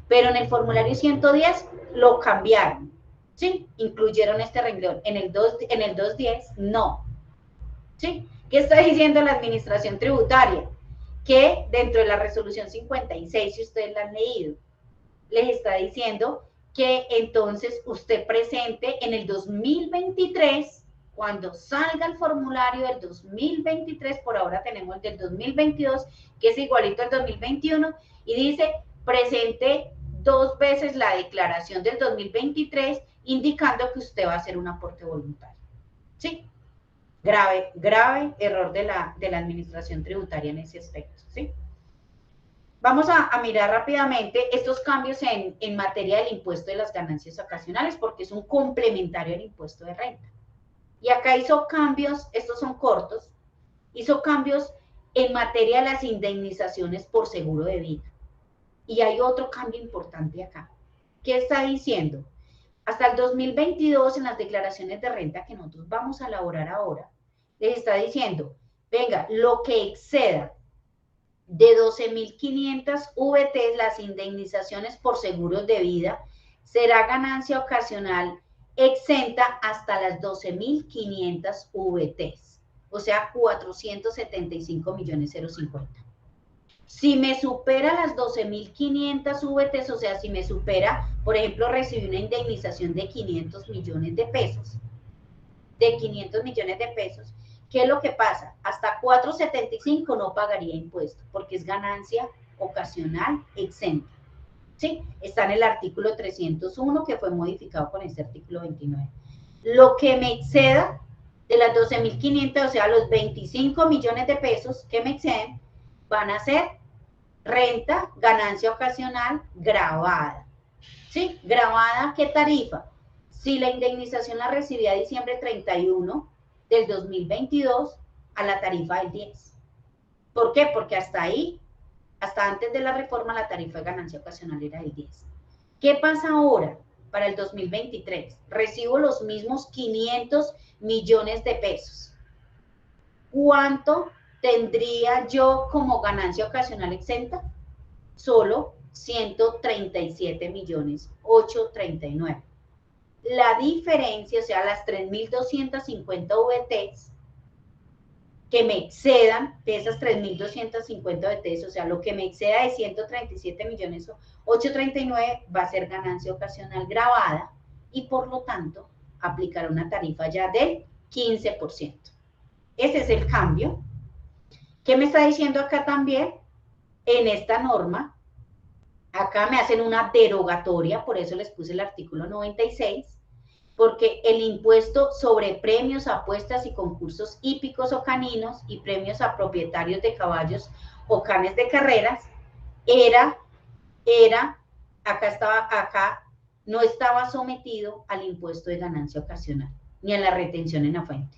Pero en el formulario 110 lo cambiaron, ¿sí? Incluyeron este renglón. En el 210, no. ¿Sí? ¿Qué está diciendo la Administración Tributaria? Que dentro de la resolución 56, si ustedes la han leído, les está diciendo que entonces usted presente en el 2023, cuando salga el formulario del 2023, por ahora tenemos el del 2022, que es igualito al 2021, y dice, presente 2 veces la declaración del 2023, indicando que usted va a hacer un aporte voluntario. ¿Sí? Grave, grave error de la Administración Tributaria en ese aspecto, ¿sí? Vamos a mirar rápidamente estos cambios en materia del impuesto de las ganancias ocasionales, porque es un complementario al impuesto de renta. Y acá hizo cambios, estos son cortos, hizo cambios en materia de las indemnizaciones por seguro de vida. Y hay otro cambio importante acá. ¿Qué está diciendo? Hasta el 2022, en las declaraciones de renta que nosotros vamos a elaborar ahora, les está diciendo, venga, lo que exceda de 12.500 VT, las indemnizaciones por seguros de vida, será ganancia ocasional exenta hasta las 12.500 VTs, o sea, 475.050.000. Si me supera las 12.500 VTs, o sea, si me supera, por ejemplo, recibí una indemnización de 500 millones de pesos, ¿qué es lo que pasa? Hasta 475 no pagaría impuesto, porque es ganancia ocasional exenta. ¿Sí? Está en el artículo 301, que fue modificado con este artículo 29. Lo que me exceda de las 12.500, o sea, los 25 millones de pesos que me exceden, van a ser renta, ganancia ocasional, gravada. ¿Sí? ¿Gravada qué tarifa? Si la indemnización la recibí a diciembre 31 del 2022, a la tarifa del 10. ¿Por qué? Porque hasta ahí, hasta antes de la reforma, la tarifa de ganancia ocasional era del 10. ¿Qué pasa ahora para el 2023? Recibo los mismos 500 millones de pesos. ¿Cuánto tendría yo como ganancia ocasional exenta? Solo 137.839.000. La diferencia, o sea, las 3.250 VTs que me excedan de esas 3.250 VTs, o sea, lo que me exceda de 137.839.000 va a ser ganancia ocasional gravada y por lo tanto aplicar una tarifa ya del 15%. Ese es el cambio. ¿Qué me está diciendo acá también? En esta norma, acá me hacen una derogatoria, por eso les puse el artículo 96, porque el impuesto sobre premios, apuestas y concursos hípicos o caninos y premios a propietarios de caballos o canes de carreras acá no estaba sometido al impuesto de ganancia ocasional, ni a la retención en la fuente.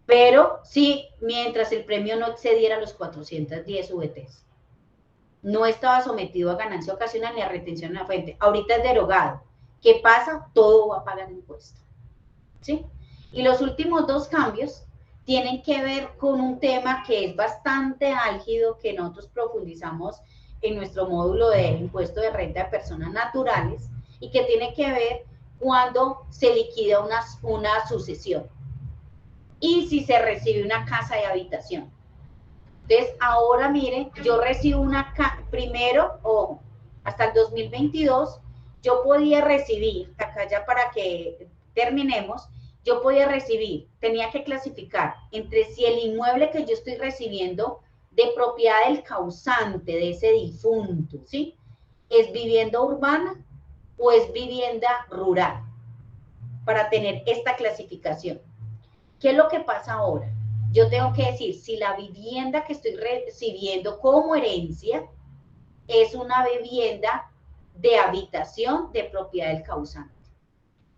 Pero sí, mientras el premio no excediera los 410 VTs. No estaba sometido a ganancia ocasional ni a retención en la fuente. Ahorita es derogado. ¿Qué pasa? Todo va a pagar impuesto. ¿Sí? Y los últimos dos cambios tienen que ver con un tema que es bastante álgido, que nosotros profundizamos en nuestro módulo de impuesto de renta de personas naturales, y que tiene que ver cuando se liquida una sucesión y si se recibe una casa de habitación. Entonces, ahora miren, yo recibo primero, ojo, hasta el 2022, yo podía recibir, acá ya para que terminemos, yo podía recibir, tenía que clasificar entre si el inmueble que yo estoy recibiendo de propiedad del causante, de ese difunto, ¿sí? ¿Es vivienda urbana o es vivienda rural? Para tener esta clasificación. ¿Qué es lo que pasa ahora? Yo tengo que decir si la vivienda que estoy recibiendo como herencia es una vivienda de habitación de propiedad del causante.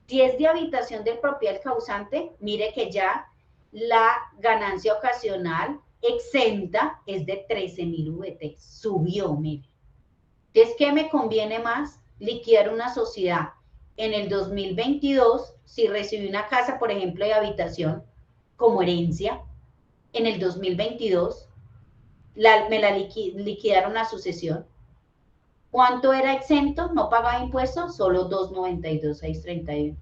Si es de habitación de propiedad del causante, mire que ya la ganancia ocasional exenta es de 13.000 VT. Subió, mire. Entonces, ¿qué me conviene más? Liquidar una sociedad en el 2022, si recibí una casa, por ejemplo, de habitación como herencia, en el 2022, me la liquidaron la sucesión. ¿Cuánto era exento? No pagaba impuestos, solo 292.631.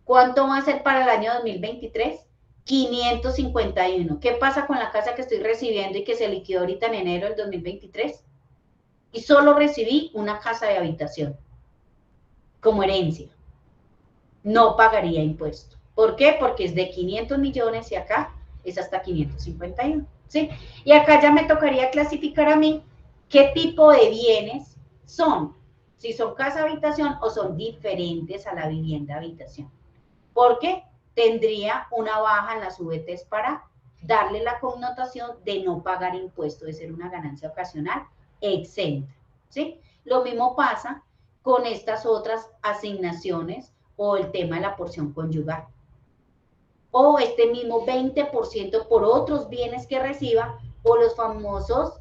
¿Cuánto va a ser para el año 2023? 551. ¿Qué pasa con la casa que estoy recibiendo y que se liquidó ahorita en enero del 2023? Y solo recibí una casa de habitación como herencia. No pagaría impuesto. ¿Por qué? Porque es de 500 millones y acá es hasta 551, ¿sí? Y acá ya me tocaría clasificar a mí qué tipo de bienes son, si son casa habitación o son diferentes a la vivienda habitación. Porque tendría una baja en las VTs para darle la connotación de no pagar impuesto, de ser una ganancia ocasional exenta, ¿sí? Lo mismo pasa con estas otras asignaciones o el tema de la porción conyugal. O este mismo 20% por otros bienes que reciba, o las famosas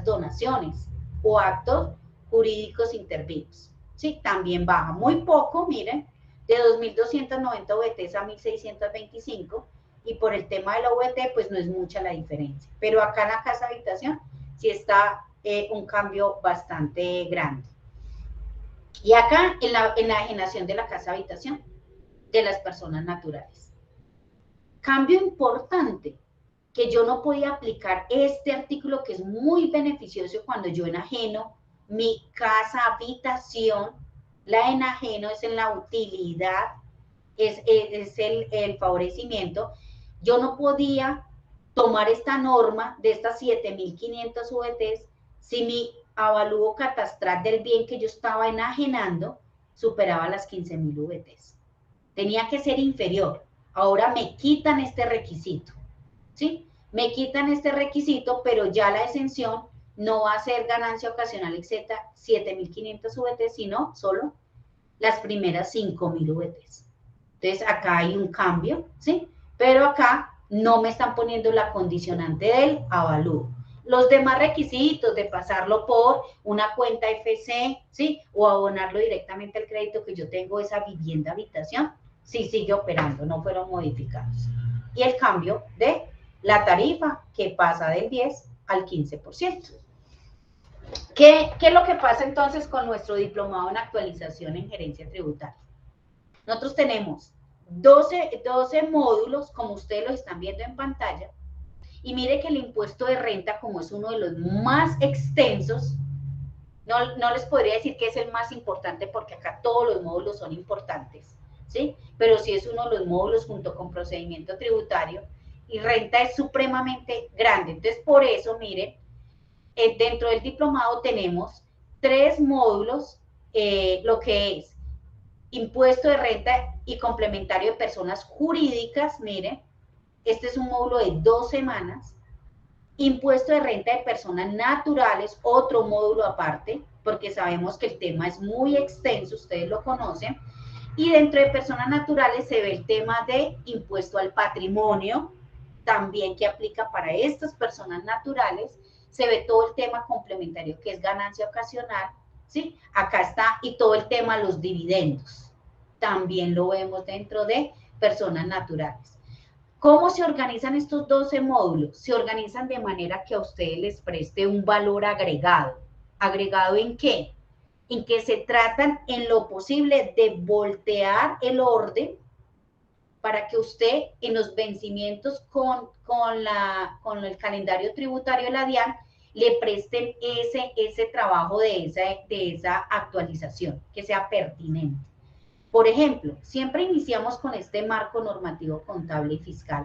donaciones o actos jurídicos intervenidos. ¿Sí? También baja muy poco, miren, de 2.290 VTs a 1.625, y por el tema de la VT, pues no es mucha la diferencia. Pero acá en la casa habitación sí está un cambio bastante grande. Y acá en la enajenación de la casa habitación de las personas naturales. Cambio importante, que yo no podía aplicar este artículo que es muy beneficioso cuando yo enajeno mi casa habitación. La enajeno es en la utilidad, es el favorecimiento. Yo no podía tomar esta norma de estas 7.500 VTs si mi avalúo catastral del bien que yo estaba enajenando superaba las 15.000 VTs. Tenía que ser inferior. Ahora me quitan este requisito, ¿sí? Me quitan este requisito, pero ya la exención no va a ser ganancia ocasional exenta 7.500 VTs, sino solo las primeras 5.000 VTs. Entonces, acá hay un cambio, ¿sí? Pero acá no me están poniendo la condicionante del avalúo. Los demás requisitos de pasarlo por una cuenta FC, ¿sí? O abonarlo directamente al crédito que yo tengo, esa vivienda habitación, sí sigue operando, no fueron modificados. Y el cambio de la tarifa que pasa del 10 al 15%. ¿Qué es lo que pasa entonces con nuestro diplomado en actualización en gerencia tributaria? Nosotros tenemos 12 módulos, como ustedes lo están viendo en pantalla, y mire que el impuesto de renta, como es uno de los más extensos, no les podría decir que es el más importante porque acá todos los módulos son importantes, ¿sí? Pero sí es uno de los módulos junto con procedimiento tributario, y renta es supremamente grande. Entonces, por eso, mire, dentro del diplomado tenemos 3 módulos, lo que es impuesto de renta y complementario de personas jurídicas, mire, este es un módulo de 2 semanas, impuesto de renta de personas naturales, otro módulo aparte, porque sabemos que el tema es muy extenso, ustedes lo conocen, y dentro de personas naturales se ve el tema de impuesto al patrimonio, también que aplica para estas personas naturales, se ve todo el tema complementario que es ganancia ocasional, ¿sí? Acá está, y todo el tema de los dividendos, también lo vemos dentro de personas naturales. ¿Cómo se organizan estos 12 módulos? Se organizan de manera que a ustedes les preste un valor agregado. ¿Agregado en qué? En que se tratan en lo posible de voltear el orden para que usted en los vencimientos con el calendario tributario de la DIAN le presten ese trabajo de esa actualización, que sea pertinente. Por ejemplo, siempre iniciamos con este marco normativo contable y fiscal,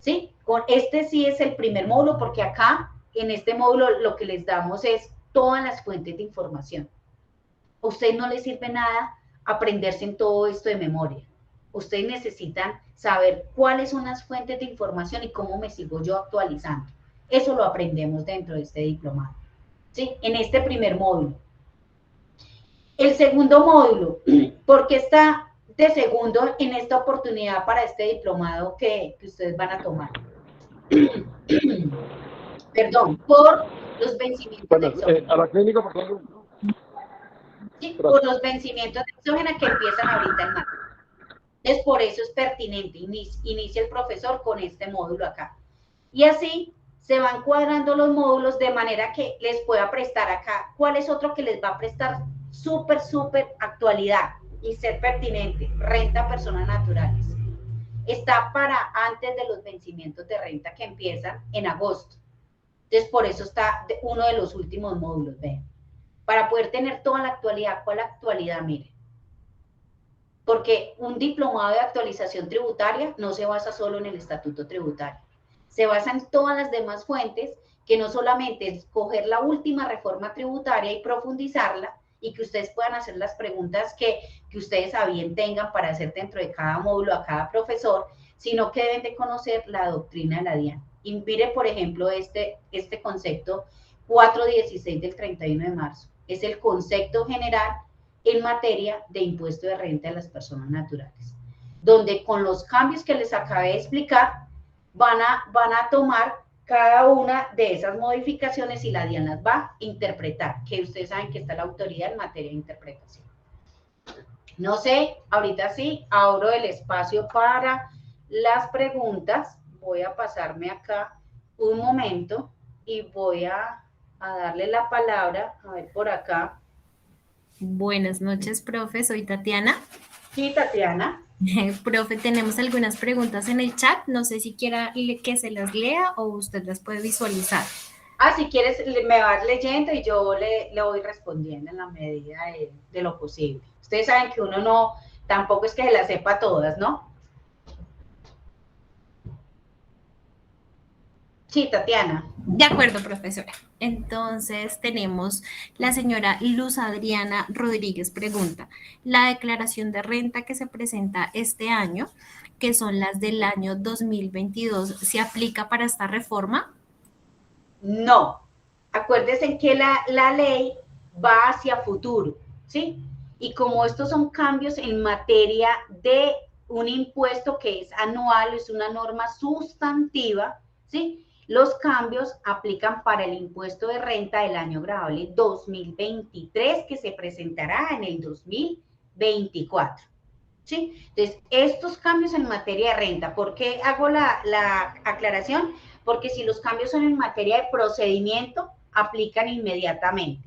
¿sí? Con este sí es el primer módulo, porque acá, en este módulo, lo que les damos es todas las fuentes de información. A ustedes no les sirve nada aprenderse en todo esto de memoria. Ustedes necesitan saber cuáles son las fuentes de información y cómo me sigo yo actualizando. Eso lo aprendemos dentro de este diplomado, ¿sí? En este primer módulo. El segundo módulo, ¿por qué está de segundo en esta oportunidad para este diplomado que ustedes van a tomar? Perdón, por los vencimientos de exógena. A la clínica, por favor. Sí, por los vencimientos de exógena que empiezan ahorita en marzo. Entonces, por eso es pertinente, inicia el profesor con este módulo acá. Y así se van cuadrando los módulos de manera que les pueda prestar acá. ¿Cuál es otro que les va a prestar súper actualidad y ser pertinente? Renta a personas naturales. Está para antes de los vencimientos de renta que empiezan en agosto. Entonces, por eso está uno de los últimos módulos, vean. Para poder tener toda la actualidad. ¿Cuál actualidad? Mire. Porque un diplomado de actualización tributaria no se basa solo en el estatuto tributario. Se basa en todas las demás fuentes, que no solamente es coger la última reforma tributaria y profundizarla, y que ustedes puedan hacer las preguntas que ustedes a bien tengan para hacer dentro de cada módulo a cada profesor, sino que deben de conocer la doctrina de la DIAN. Y mire, por ejemplo, este concepto 416 del 31 de marzo. Es el concepto general en materia de impuesto de renta de las personas naturales, donde con los cambios que les acabé de explicar, van a tomar cada una de esas modificaciones y la DIAN las va a interpretar, que ustedes saben que está la autoridad en materia de interpretación. No sé, ahorita sí, abro el espacio para las preguntas. Voy a pasarme acá un momento y voy a darle la palabra, a ver por acá. Buenas noches, profe, soy Tatiana. Sí, Tatiana. Profe, tenemos algunas preguntas en el chat, no sé si quiera que se las lea o usted las puede visualizar. Si quieres, me vas leyendo y yo le voy respondiendo en la medida de lo posible. Ustedes saben que uno no, tampoco es que se las sepa todas, ¿no? Sí, Tatiana. De acuerdo, profesora. Entonces tenemos la señora Luz Adriana Rodríguez pregunta, la declaración de renta que se presenta este año, que son las del año 2022, ¿se aplica para esta reforma? No. Acuérdense que la ley va hacia futuro, ¿sí? Y como estos son cambios en materia de un impuesto que es anual, es una norma sustantiva, ¿sí? Los cambios aplican para el impuesto de renta del año grabable 2023, que se presentará en el 2024, ¿sí? Entonces, estos cambios en materia de renta, ¿por qué hago la aclaración? Porque si los cambios son en materia de procedimiento, aplican inmediatamente.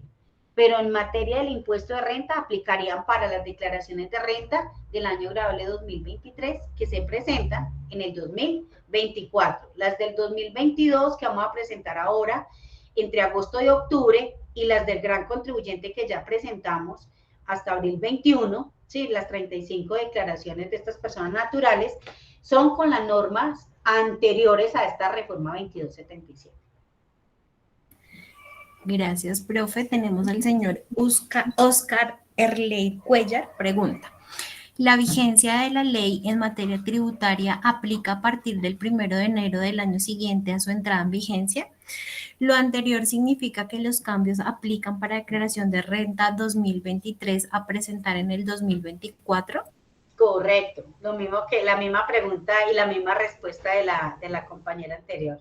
Pero en materia del impuesto de renta, aplicarían para las declaraciones de renta del año grabable 2023, que se presentan en el 2024. Las del 2022, que vamos a presentar ahora, entre agosto y octubre, y las del gran contribuyente que ya presentamos hasta abril 21, ¿sí? Las 35 declaraciones de estas personas naturales, son con las normas anteriores a esta reforma 2277. Gracias, profe. Tenemos al señor Oscar Erley Cuellar, pregunta. ¿La vigencia de la ley en materia tributaria aplica a partir del 1 de enero del año siguiente a su entrada en vigencia? Lo anterior significa que los cambios aplican para declaración de renta 2023 a presentar en el 2024. Correcto, lo mismo que la misma pregunta y la misma respuesta de la compañera anterior.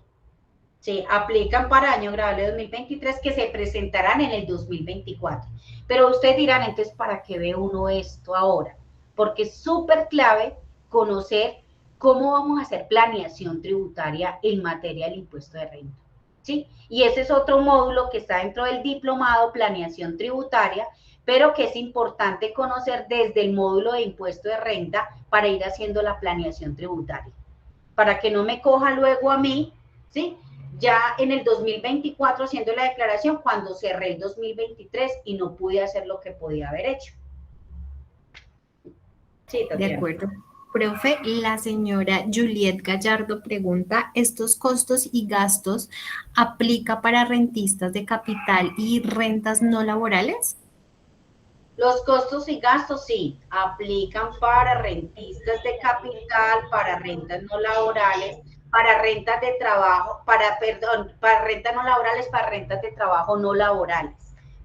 Sí, aplican para año grabable 2023 que se presentarán en el 2024. Pero ustedes dirán, entonces, ¿para qué ve uno esto ahora? Porque es súper clave conocer cómo vamos a hacer planeación tributaria en materia del impuesto de renta, ¿sí? Y ese es otro módulo que está dentro del diplomado Planeación Tributaria, pero que es importante conocer desde el módulo de impuesto de renta para ir haciendo la planeación tributaria. Para que no me coja luego a mí, ¿sí? Ya en el 2024 haciendo la declaración cuando cerré el 2023 y no pude hacer lo que podía haber hecho. Sí, Tatiana. De acuerdo. Profe, la señora Juliet Gallardo pregunta, ¿estos costos y gastos aplica para rentistas de capital y rentas no laborales? Los costos y gastos sí, aplican para rentistas de capital, para rentas no laborales, para rentas de trabajo, para rentas no laborales, para rentas de trabajo no laborales.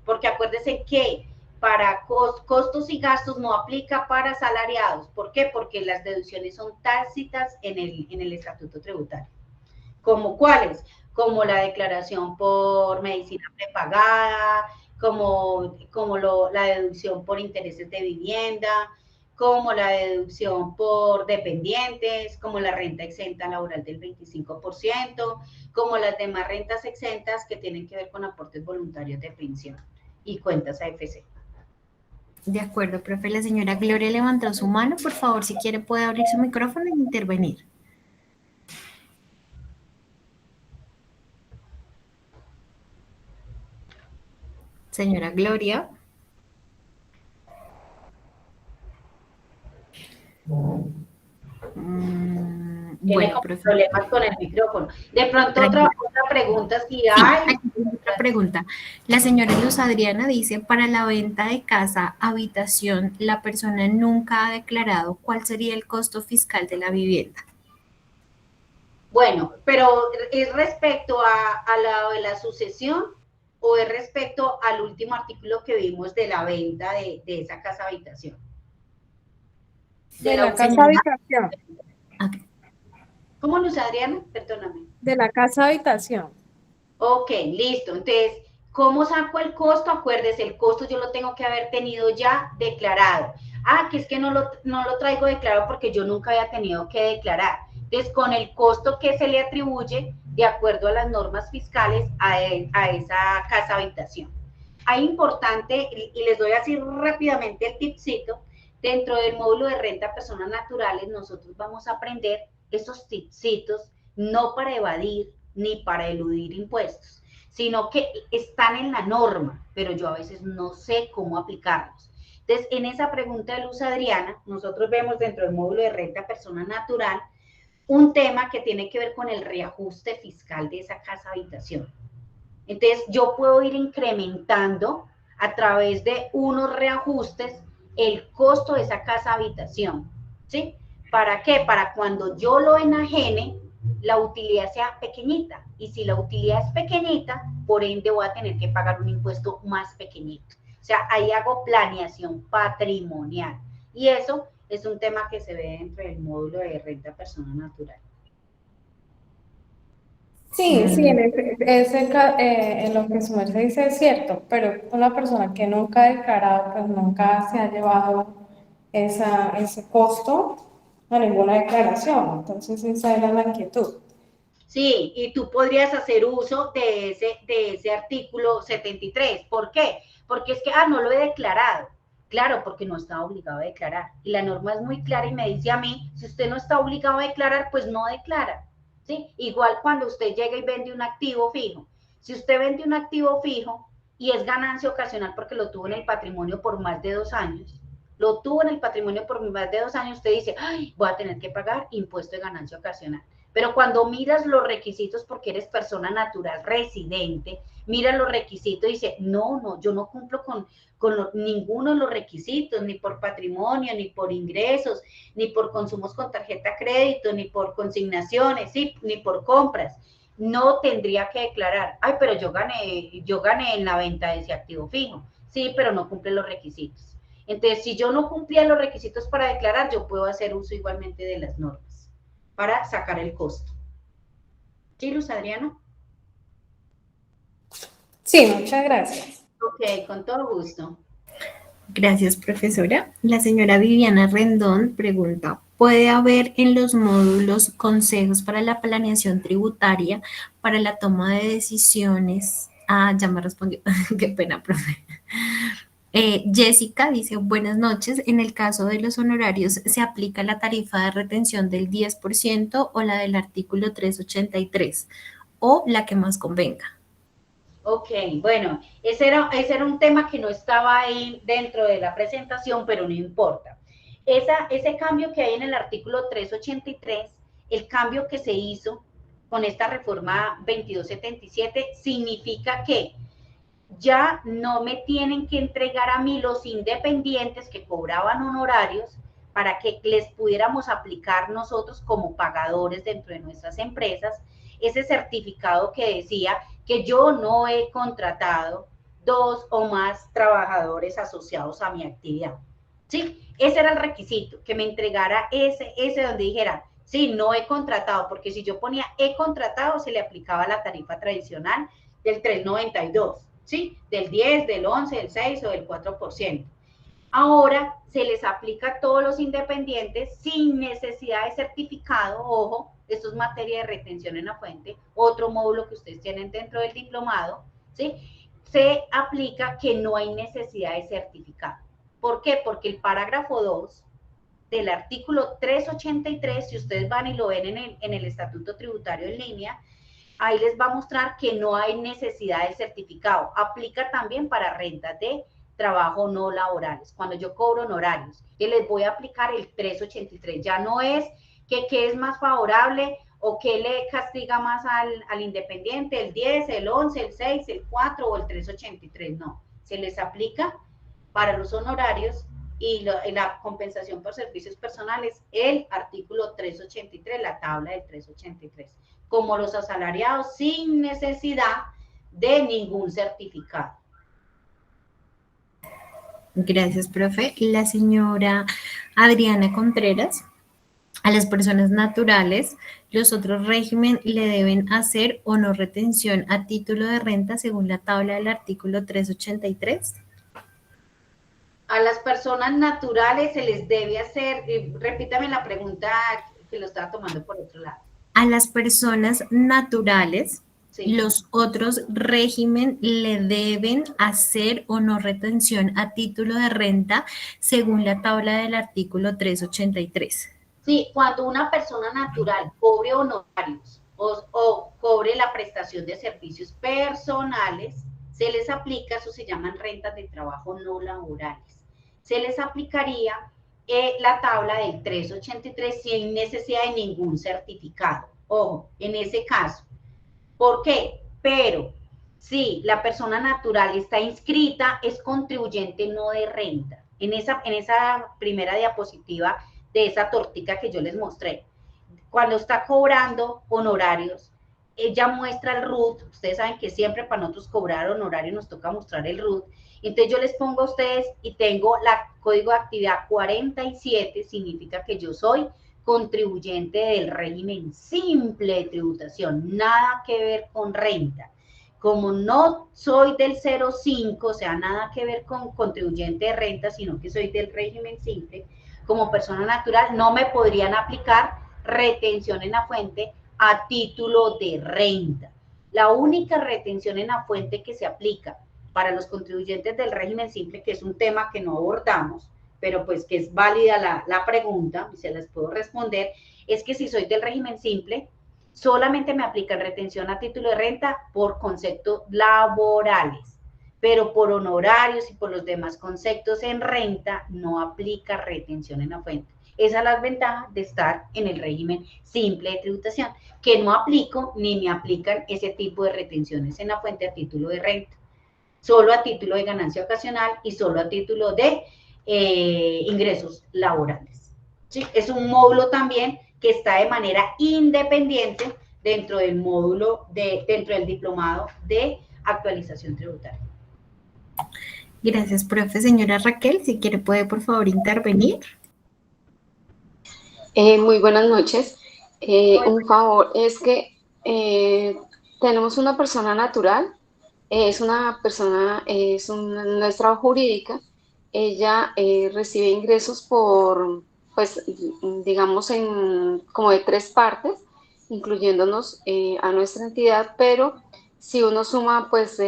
Porque acuérdense que para costos y gastos no aplica para asalariados. ¿Por qué? Porque las deducciones son tácitas en el estatuto tributario. ¿Como cuáles? Como la declaración por medicina prepagada, como la deducción por intereses de vivienda, como la deducción por dependientes, como la renta exenta laboral del 25%, como las demás rentas exentas que tienen que ver con aportes voluntarios de pensión y cuentas AFC. De acuerdo, profe. La señora Gloria levantó su mano. Por favor, si quiere puede abrir su micrófono e intervenir. Señora Gloria. Bueno, problemas con el micrófono. De pronto otra pregunta, si hay. Sí, otra pregunta. La señora Luz Adriana dice, para la venta de casa, habitación, la persona nunca ha declarado cuál sería el costo fiscal de la vivienda. Bueno, pero ¿es respecto a la sucesión o es respecto al último artículo que vimos de la venta de esa casa habitación? De la casa habitación. Okay. ¿Cómo, Luz Adriana? Perdóname. De la casa habitación. Ok, listo. Entonces, ¿cómo saco el costo? Acuérdese, el costo yo lo tengo que haber tenido ya declarado. Que es que no lo traigo declarado porque yo nunca había tenido que declarar. Entonces, con el costo que se le atribuye, de acuerdo a las normas fiscales a esa casa habitación. Hay importante, y les doy así rápidamente el tipcito, dentro del módulo de renta a personas naturales nosotros vamos a aprender esos tipsitos no para evadir ni para eludir impuestos, sino que están en la norma, pero yo a veces no sé cómo aplicarlos. Entonces, en esa pregunta de Luz Adriana, nosotros vemos dentro del módulo de renta a persona natural un tema que tiene que ver con el reajuste fiscal de esa casa habitación. Entonces, yo puedo ir incrementando a través de unos reajustes el costo de esa casa habitación, ¿sí? ¿Para qué? Para cuando yo lo enajene, la utilidad sea pequeñita. Y si la utilidad es pequeñita, por ende voy a tener que pagar un impuesto más pequeñito. O sea, ahí hago planeación patrimonial. Y eso es un tema que se ve dentro del módulo de renta persona natural. Sí, en lo que su merced dice es cierto, pero una persona que nunca ha declarado, pues nunca se ha llevado ese costo a ninguna declaración. Entonces esa era la inquietud. Sí, y tú podrías hacer uso de ese artículo 73. ¿Por qué? Porque es que, no lo he declarado. Claro, porque no está obligado a declarar. Y la norma es muy clara y me dice a mí, si usted no está obligado a declarar, pues no declara. ¿Sí? Igual cuando usted llega y vende un activo fijo. Si usted vende un activo fijo y es ganancia ocasional porque lo tuvo en el patrimonio por más de 2 años, usted dice, ay, voy a tener que pagar impuesto de ganancia ocasional. Pero cuando miras los requisitos, porque eres persona natural residente, miras los requisitos y dices, no, yo no cumplo con ninguno de los requisitos, ni por patrimonio, ni por ingresos, ni por consumos con tarjeta crédito, ni por consignaciones, ¿sí? Ni por compras. No tendría que declarar, ay, pero yo gané en la venta de ese activo fijo. Sí, pero no cumple los requisitos. Entonces, si yo no cumplía los requisitos para declarar, yo puedo hacer uso igualmente de las normas para sacar el costo. ¿Sí, Luz Adriana? Sí, muchas gracias. Ok, con todo gusto. Gracias, profesora. La señora Viviana Rendón pregunta, ¿puede haber en los módulos consejos para la planeación tributaria, para la toma de decisiones? Ya me respondió. Qué pena, profe. Jessica dice, buenas noches, en el caso de los honorarios, ¿se aplica la tarifa de retención del 10% o la del artículo 383 o la que más convenga? Ok, bueno, ese era un tema que no estaba ahí dentro de la presentación, pero no importa. Ese cambio que hay en el artículo 383, el cambio que se hizo con esta reforma 2277, significa que ya no me tienen que entregar a mí los independientes que cobraban honorarios para que les pudiéramos aplicar nosotros como pagadores dentro de nuestras empresas ese certificado que decía que yo no he contratado 2 o más trabajadores asociados a mi actividad. ¿Sí? Ese era el requisito, que me entregara ese donde dijera, sí, no he contratado, porque si yo ponía he contratado, se le aplicaba la tarifa tradicional del 392, ¿sí? Del 10, del 11, del 6 o del 4%. Ahora se les aplica a todos los independientes sin necesidad de certificado. Ojo, esto es materia de retención en la fuente, otro módulo que ustedes tienen dentro del diplomado, ¿sí? Se aplica que no hay necesidad de certificado. ¿Por qué? Porque el parágrafo 2 del artículo 383, si ustedes van y lo ven en el Estatuto Tributario en línea, ahí les va a mostrar que no hay necesidad de certificado. Aplica también para rentas de trabajo no laborales, cuando yo cobro honorarios, y les voy a aplicar el 383. Ya no es que qué es más favorable o qué le castiga más al independiente, el 10, el 11, el 6, el 4 o el 383. No, se les aplica para los honorarios y la compensación por servicios personales, el artículo 383, la tabla del 383, como los asalariados sin necesidad de ningún certificado. Gracias, profe. La señora Adriana Contreras, a las personas naturales, los otros régimen le deben hacer o no retención a título de renta según la tabla del artículo 383. A las personas naturales se les debe hacer, repítame la pregunta que lo estaba tomando por otro lado. A las personas naturales, Sí. los otros régimen le deben hacer o no retención a título de renta según la tabla del artículo 383. Sí, cuando una persona natural cobre honorarios o cobre la prestación de servicios personales, se les aplica, eso se llaman rentas de trabajo no laborales. Se les aplicaría la tabla del 383 sin necesidad de ningún certificado. Ojo, en ese caso. ¿Por qué? Pero si la persona natural está inscrita, es contribuyente no de renta. En esa primera diapositiva de esa tortica que yo les mostré, cuando está cobrando honorarios, ella muestra el RUT. Ustedes saben que siempre para nosotros cobrar honorario nos toca mostrar el RUT. Entonces yo les pongo a ustedes y tengo la código de actividad 47, significa que yo soy contribuyente del régimen simple de tributación, nada que ver con renta. Como no soy del 05, o sea, nada que ver con contribuyente de renta, sino que soy del régimen simple, como persona natural, no me podrían aplicar retención en la fuente a título de renta. La única retención en la fuente que se aplica para los contribuyentes del régimen simple, que es un tema que no abordamos, pero pues que es válida la pregunta, y se las puedo responder, es que si soy del régimen simple, solamente me aplican retención a título de renta por conceptos laborales, pero por honorarios y por los demás conceptos en renta no aplica retención en la fuente. Esa es la ventaja de estar en el régimen simple de tributación, que no aplico ni me aplican ese tipo de retenciones en la fuente a título de renta, solo a título de ganancia ocasional y solo a título de ingresos laborales. ¿Sí? Es un módulo también que está de manera independiente dentro del módulo, dentro del diplomado de actualización tributaria. Gracias, profe. Señora Raquel, si quiere puede por favor intervenir. Muy buenas noches. Un favor, es que tenemos una persona natural, no es trabajo jurídica. Ella recibe ingresos por, pues, digamos, como de 3 partes, incluyéndonos a nuestra entidad, pero si uno suma, pues,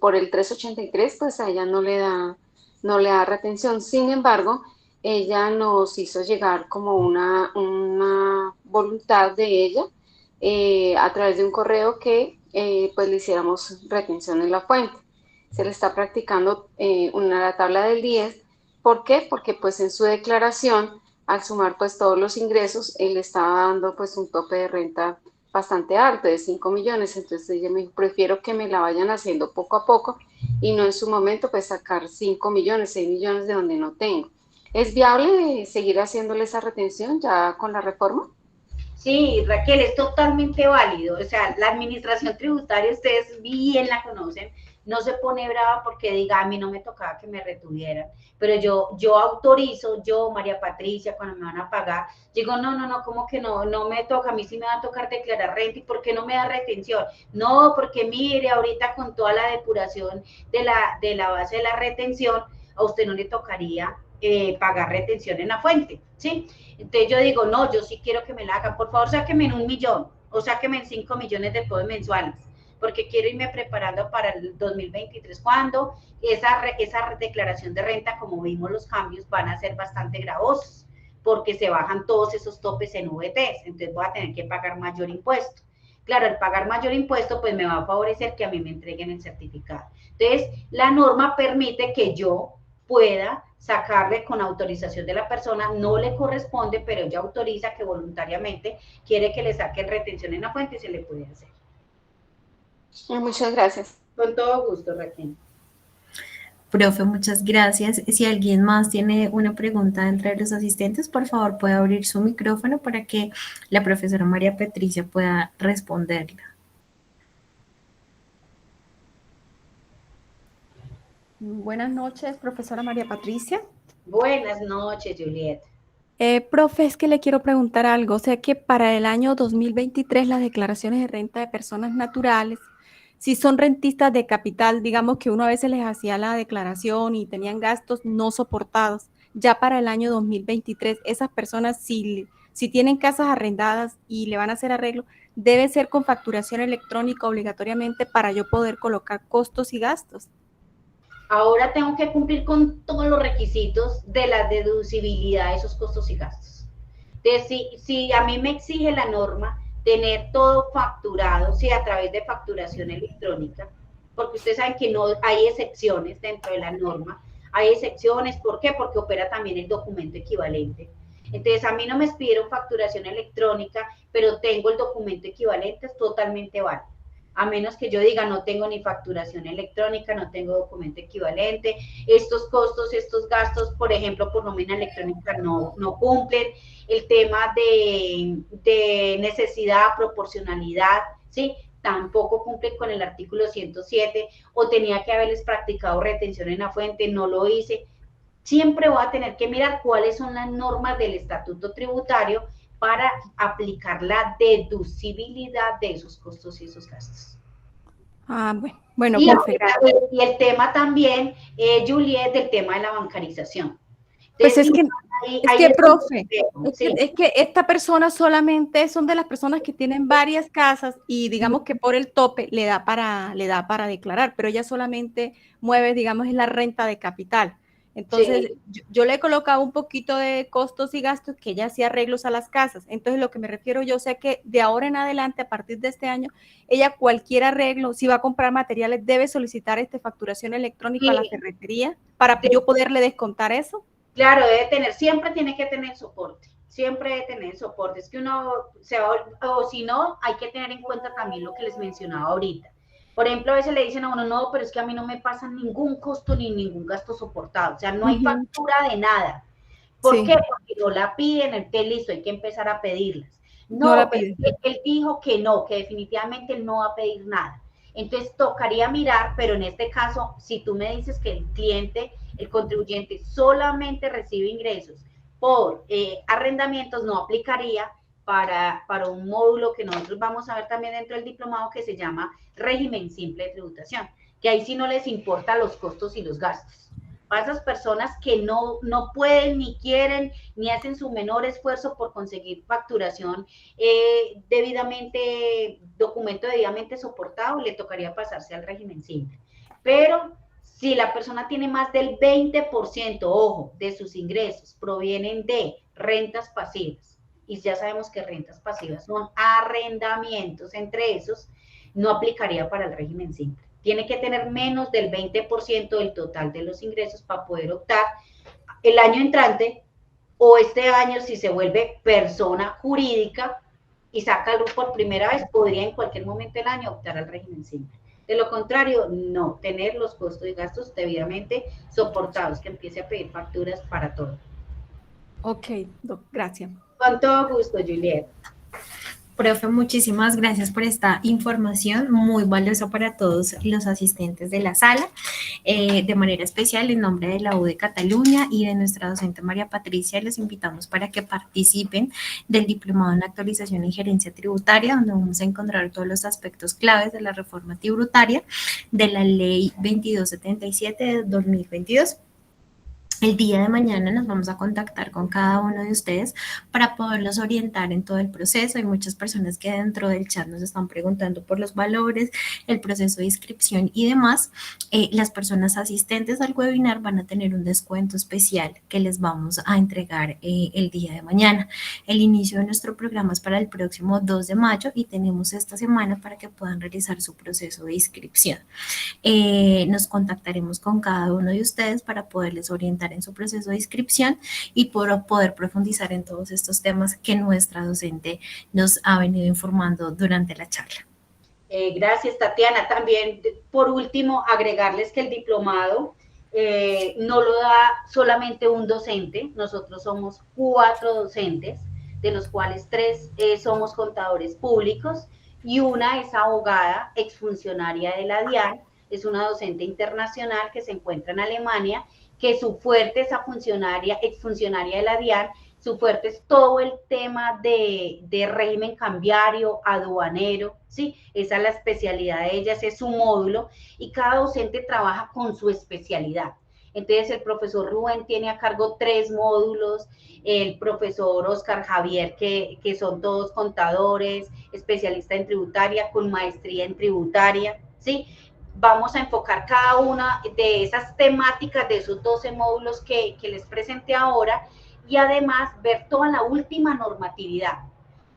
por el 383, pues a ella no le da retención. Sin embargo, ella nos hizo llegar como una voluntad de ella a través de un correo que pues le hiciéramos retención en la fuente. Se le está practicando la tabla del 10. ¿Por qué? Porque pues en su declaración, al sumar pues todos los ingresos, él estaba dando pues un tope de renta bastante alto, de 5 millones. Entonces ella me dijo, prefiero que me la vayan haciendo poco a poco y no en su momento pues sacar 5 millones, 6 millones de donde no tengo. ¿Es viable seguir haciéndole esa retención ya con la reforma? Sí, Raquel, es totalmente válido. O sea, la administración tributaria, ustedes bien la conocen, no se pone brava porque diga, a mí no me tocaba que me retuvieran, pero yo autorizo, María Patricia, cuando me van a pagar, digo, no, ¿cómo que no me toca? A mí sí me va a tocar declarar renta, ¿y por qué no me da retención? No, porque mire, ahorita con toda la depuración de la base de la retención, a usted no le tocaría pagar retención en la fuente, ¿sí? Entonces yo digo, no, yo sí quiero que me la hagan, por favor sáquenme en 1 millón, o sáquenme en 5 millones de pesos mensuales, porque quiero irme preparando para el 2023, cuando esa declaración de renta, como vimos los cambios, van a ser bastante gravosos, porque se bajan todos esos topes en VTs, entonces voy a tener que pagar mayor impuesto. Claro, al pagar mayor impuesto, pues me va a favorecer que a mí me entreguen el certificado. Entonces, la norma permite que yo pueda sacarle con autorización de la persona, no le corresponde, pero ella autoriza que voluntariamente quiere que le saquen retención en la fuente y se le puede hacer. Muchas gracias. Con todo gusto, Raquel. Profe, muchas gracias. Si alguien más tiene una pregunta entre los asistentes, por favor puede abrir su micrófono para que la profesora María Patricia pueda responderla. Buenas noches, profesora María Patricia. Buenas noches, Juliet. Profe, es que le quiero preguntar algo. O sea que para el año 2023 las declaraciones de renta de personas naturales, si son rentistas de capital, digamos que uno a veces les hacía la declaración y tenían gastos no soportados, ya para el año 2023 esas personas, si si tienen casas arrendadas y le van a hacer arreglo, debe ser con facturación electrónica obligatoriamente para yo poder colocar costos y gastos. Ahora tengo que cumplir con todos los requisitos de la deducibilidad de esos costos y gastos. Entonces, si a mí me exige la norma tener todo facturado, sí, a través de facturación electrónica, porque ustedes saben que no hay excepciones dentro de la norma, hay excepciones, ¿por qué? Porque opera también el documento equivalente. Entonces, a mí no me pidieron facturación electrónica, pero tengo el documento equivalente, es totalmente válido. A menos que yo diga, no tengo ni facturación electrónica, no tengo documento equivalente, estos costos, estos gastos, por ejemplo, por nómina electrónica no cumplen, el tema de necesidad, proporcionalidad, ¿sí? Tampoco cumplen con el artículo 107, o tenía que haberles practicado retención en la fuente, no lo hice. Siempre voy a tener que mirar cuáles son las normas del estatuto tributario para aplicar la deducibilidad de esos costos y esos gastos. Bueno, y, perfecto. Y el tema también, Juliet, del tema de la bancarización. Entonces, pues profe, es que esta persona solamente son de las personas que tienen varias casas y digamos que por el tope le da para declarar, pero ella solamente mueve, digamos, es la renta de capital. Entonces, yo le he colocado un poquito de costos y gastos que ella hacía arreglos a las casas. Entonces, lo que me refiero yo, o sea que de ahora en adelante, a partir de este año, ella cualquier arreglo, si va a comprar materiales, debe solicitar facturación electrónica a la ferretería para yo poderle descontar eso. Claro, debe tener, siempre tiene que tener soporte, siempre debe tener soporte. Es que uno se va, o si no, hay que tener en cuenta también lo que les mencionaba ahorita. Por ejemplo, a veces le dicen a uno, no, pero es que a mí no me pasa ningún costo ni ningún gasto soportado. O sea, no hay factura de nada. ¿Por qué? Porque no la piden, entonces listo, hay que empezar a pedirlas. No, la piden. Él dijo que no, que definitivamente él no va a pedir nada. Entonces tocaría mirar, pero en este caso, si tú me dices que el cliente, el contribuyente solamente recibe ingresos por arrendamientos, no aplicaría para un módulo que nosotros vamos a ver también dentro del diplomado que se llama régimen simple de tributación, que ahí sí no les importa los costos y los gastos. Para esas personas que no pueden, ni quieren, ni hacen su menor esfuerzo por conseguir facturación documento debidamente soportado, le tocaría pasarse al régimen simple. Pero si la persona tiene más del 20%, ojo, de sus ingresos provienen de rentas pasivas, y ya sabemos que rentas pasivas son arrendamientos, entre esos, no aplicaría para el régimen simple. Tiene que tener menos del 20% del total de los ingresos para poder optar el año entrante o este año, si se vuelve persona jurídica y saca luz por primera vez, podría en cualquier momento del año optar al régimen simple. De lo contrario, no, tener los costos y gastos debidamente soportados, que empiece a pedir facturas para todo. Ok, gracias. Con todo gusto, Juliet. Profe, muchísimas gracias por esta información, muy valiosa para todos los asistentes de la sala. De manera especial, en nombre de la U de Cataluña y de nuestra docente María Patricia, los invitamos para que participen del Diplomado en Actualización y Gerencia Tributaria, donde vamos a encontrar todos los aspectos claves de la reforma tributaria de la Ley 2277 de 2022. El día de mañana nos vamos a contactar con cada uno de ustedes para poderlos orientar en todo el proceso. Hay muchas personas que dentro del chat nos están preguntando por los valores, el proceso de inscripción y demás. Las personas asistentes al webinar van a tener un descuento especial que les vamos a entregar el día de mañana. El inicio de nuestro programa es para el próximo 2 de mayo y tenemos esta semana para que puedan realizar su proceso de inscripción. Nos contactaremos con cada uno de ustedes para poderles orientar en su proceso de inscripción y poder profundizar en todos estos temas que nuestra docente nos ha venido informando durante la charla. Gracias, Tatiana. También, por último, agregarles que el diplomado no lo da solamente un docente. Nosotros somos 4 docentes, de los cuales 3 somos contadores públicos y una es abogada, exfuncionaria de la DIAN, es una docente internacional que se encuentra en Alemania, que su fuerte, esa funcionaria, exfuncionaria de la DIAN, su fuerte es todo el tema de régimen cambiario, aduanero, ¿sí? Esa es la especialidad de ella, ese es su módulo, y cada docente trabaja con su especialidad. Entonces el profesor Rubén tiene a cargo 3 módulos, el profesor Oscar Javier, que son todos contadores, especialista en tributaria, con maestría en tributaria, ¿sí? Vamos a enfocar cada una de esas temáticas de esos 12 módulos que les presenté ahora y además ver toda la última normatividad.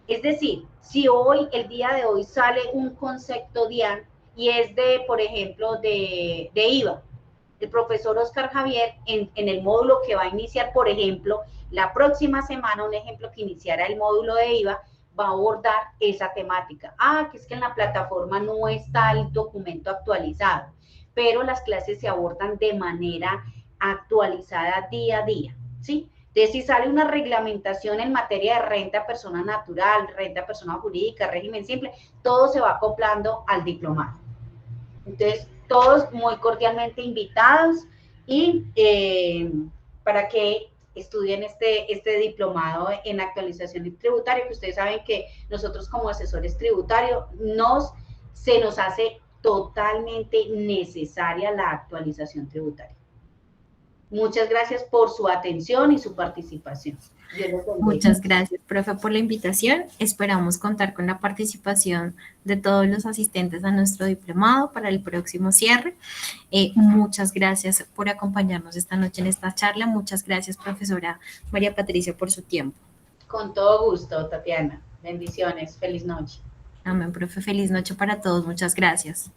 Es decir, si hoy, el día de hoy, sale un concepto DIAN y es de, por ejemplo, de IVA, el profesor Oscar Javier en el módulo que va a iniciar, por ejemplo, la próxima semana, un ejemplo que iniciará el módulo de IVA, va a abordar esa temática. Que es que en la plataforma no está el documento actualizado, pero las clases se abordan de manera actualizada día a día, ¿sí? Entonces, si sale una reglamentación en materia de renta persona natural, renta persona jurídica, régimen simple, todo se va acoplando al diplomado. Entonces, todos muy cordialmente invitados y para que estudien este diplomado en actualización tributaria, que ustedes saben que nosotros como asesores tributarios se nos hace totalmente necesaria la actualización tributaria. Muchas gracias por su atención y su participación. Muchas gracias, profe, por la invitación. Esperamos contar con la participación de todos los asistentes a nuestro diplomado para el próximo cierre. Muchas gracias por acompañarnos esta noche en esta charla. Muchas gracias, profesora María Patricia, por su tiempo. Con todo gusto, Tatiana. Bendiciones. Feliz noche. Amén, profe. Feliz noche para todos. Muchas gracias.